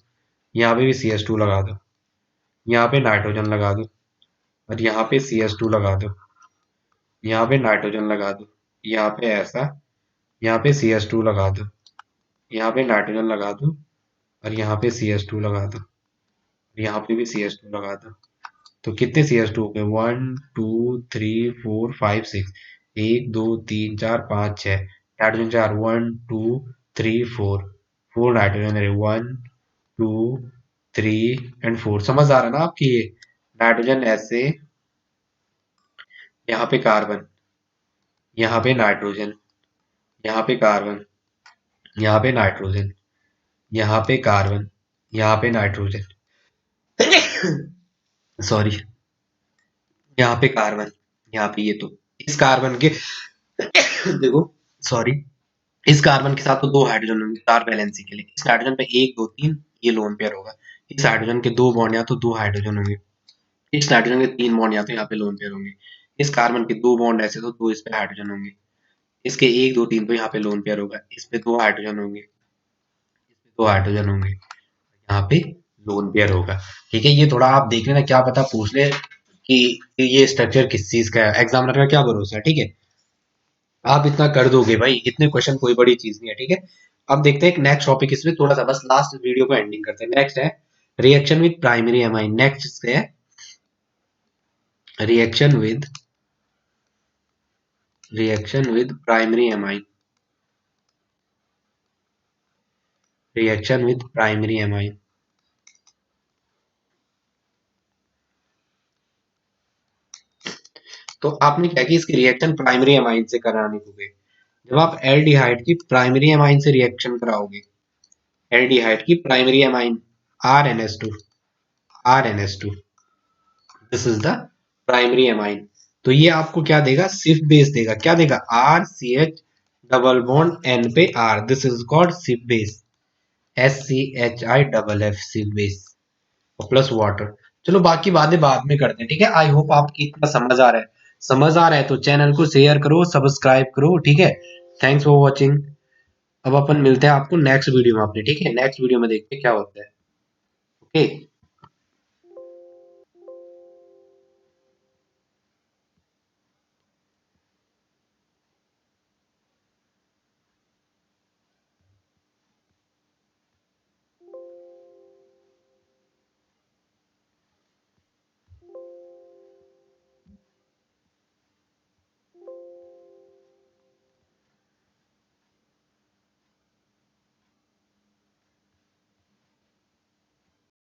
S1: यहाँ पे भी CS2 लगा दो, यहाँ पे नाइट्रोजन लगा दो और यहाँ पे CS2 लगा दो, यहाँ पे नाइट्रोजन लगा दो, यहाँ पे ऐसा, यहाँ पे CS2 लगा दो, यहाँ पे नाइट्रोजन लगा दो और यहाँ पे CS2 लगा दो, यहाँ पे भी CS2 लगा दो। तो कितने CS2 हो गए, 1 2 3 4 5 6, 1 2 3 4 5 6, नाइट्रोजन चार, 1 2 3 4, 4 नाइट्रोजन है, 1 2 3 एंड 4, समझ आ रहा है ना आपकी, ये नाइट्रोजन ऐसे, यहाँ पे कार्बन, यहाँ पे नाइट्रोजन, यहाँ पे कार्बन, यहाँ पे नाइट्रोजन, यहाँ पे कार्बन, यहाँ पे नाइट्रोजन, सॉरी, यहाँ पे कार्बन, यहाँ पे, ये तो इस कार्बन के देखो, सॉरी, इस कार्बन के साथ तो दो हाइड्रोजन होंगे चार वैलेंसी के लिए, इस हाइड्रोजन पे 1 2 3 ये लोन पेयर होगा, इस हाइड्रोजन के दो बॉन्ड या तो दो हाइड्रोजन होंगे, इस नाइट्रोजन के 3 बॉन्ड या तो यहाँ पे लोन पेयर होंगे, इस कार्बन के दो बॉन्ड ऐसे तो दो इस पे हाइड्रोजन होंगे, इसके 1 2 3 तो यहाँ पे लोन पेयर होगा, इस पे दो हाइड्रोजन होंगे, इस पे दो हाइड्रोजन होंगे, यहाँ पे लोन पेयर होगा, ठीक है। ये थोड़ा आप देख लेना, क्या पता पूछ ले कि ये स्ट्रक्चर किस चीज का है, एग्जामिनर का क्या भरोसा है, ठीक है। आप इतना कर दोगे भाई, इतने क्वेश्चन कोई बड़ी चीज नहीं है, ठीक है। अब देखते हैं एक नेक्स्ट टॉपिक, इसमें थोड़ा सा बस लास्ट वीडियो को एंडिंग करते हैं। नेक्स्ट है reaction with primary amine, next है reaction with primary amine, reaction with primary amine. तो आपने क्या कि इसकी रिएक्शन प्राइमरी एमाइन से करानी होगी। जब आप एल्डिहाइड की प्राइमरी एमाइन से रिएक्शन कराओगे, एल्डिहाइड की primary amine RNS2, RNS2, this is the primary amine. तो ये आपको क्या देगा, सिफ बेस देगा। क्या देगा, RCH डबल बॉन्ड N पे R, दिस इज कॉल्ड सिफ बेस, SCHI सिफ बेस, और प्लस वाटर। चलो बाकी बातें बाद में करते हैं, ठीक है। आई होप आपकी इतना समझ आ रहा है। समझ आ रहा है तो चैनल को शेयर करो, सब्सक्राइब करो, ठीक है। Thanks for watching. अब अपन मिलते हैं आपको नेक्स्ट वीडियो में अपने, ठीक है। नेक्स्ट वीडियो में देखते हैं क्या होता है। ओके।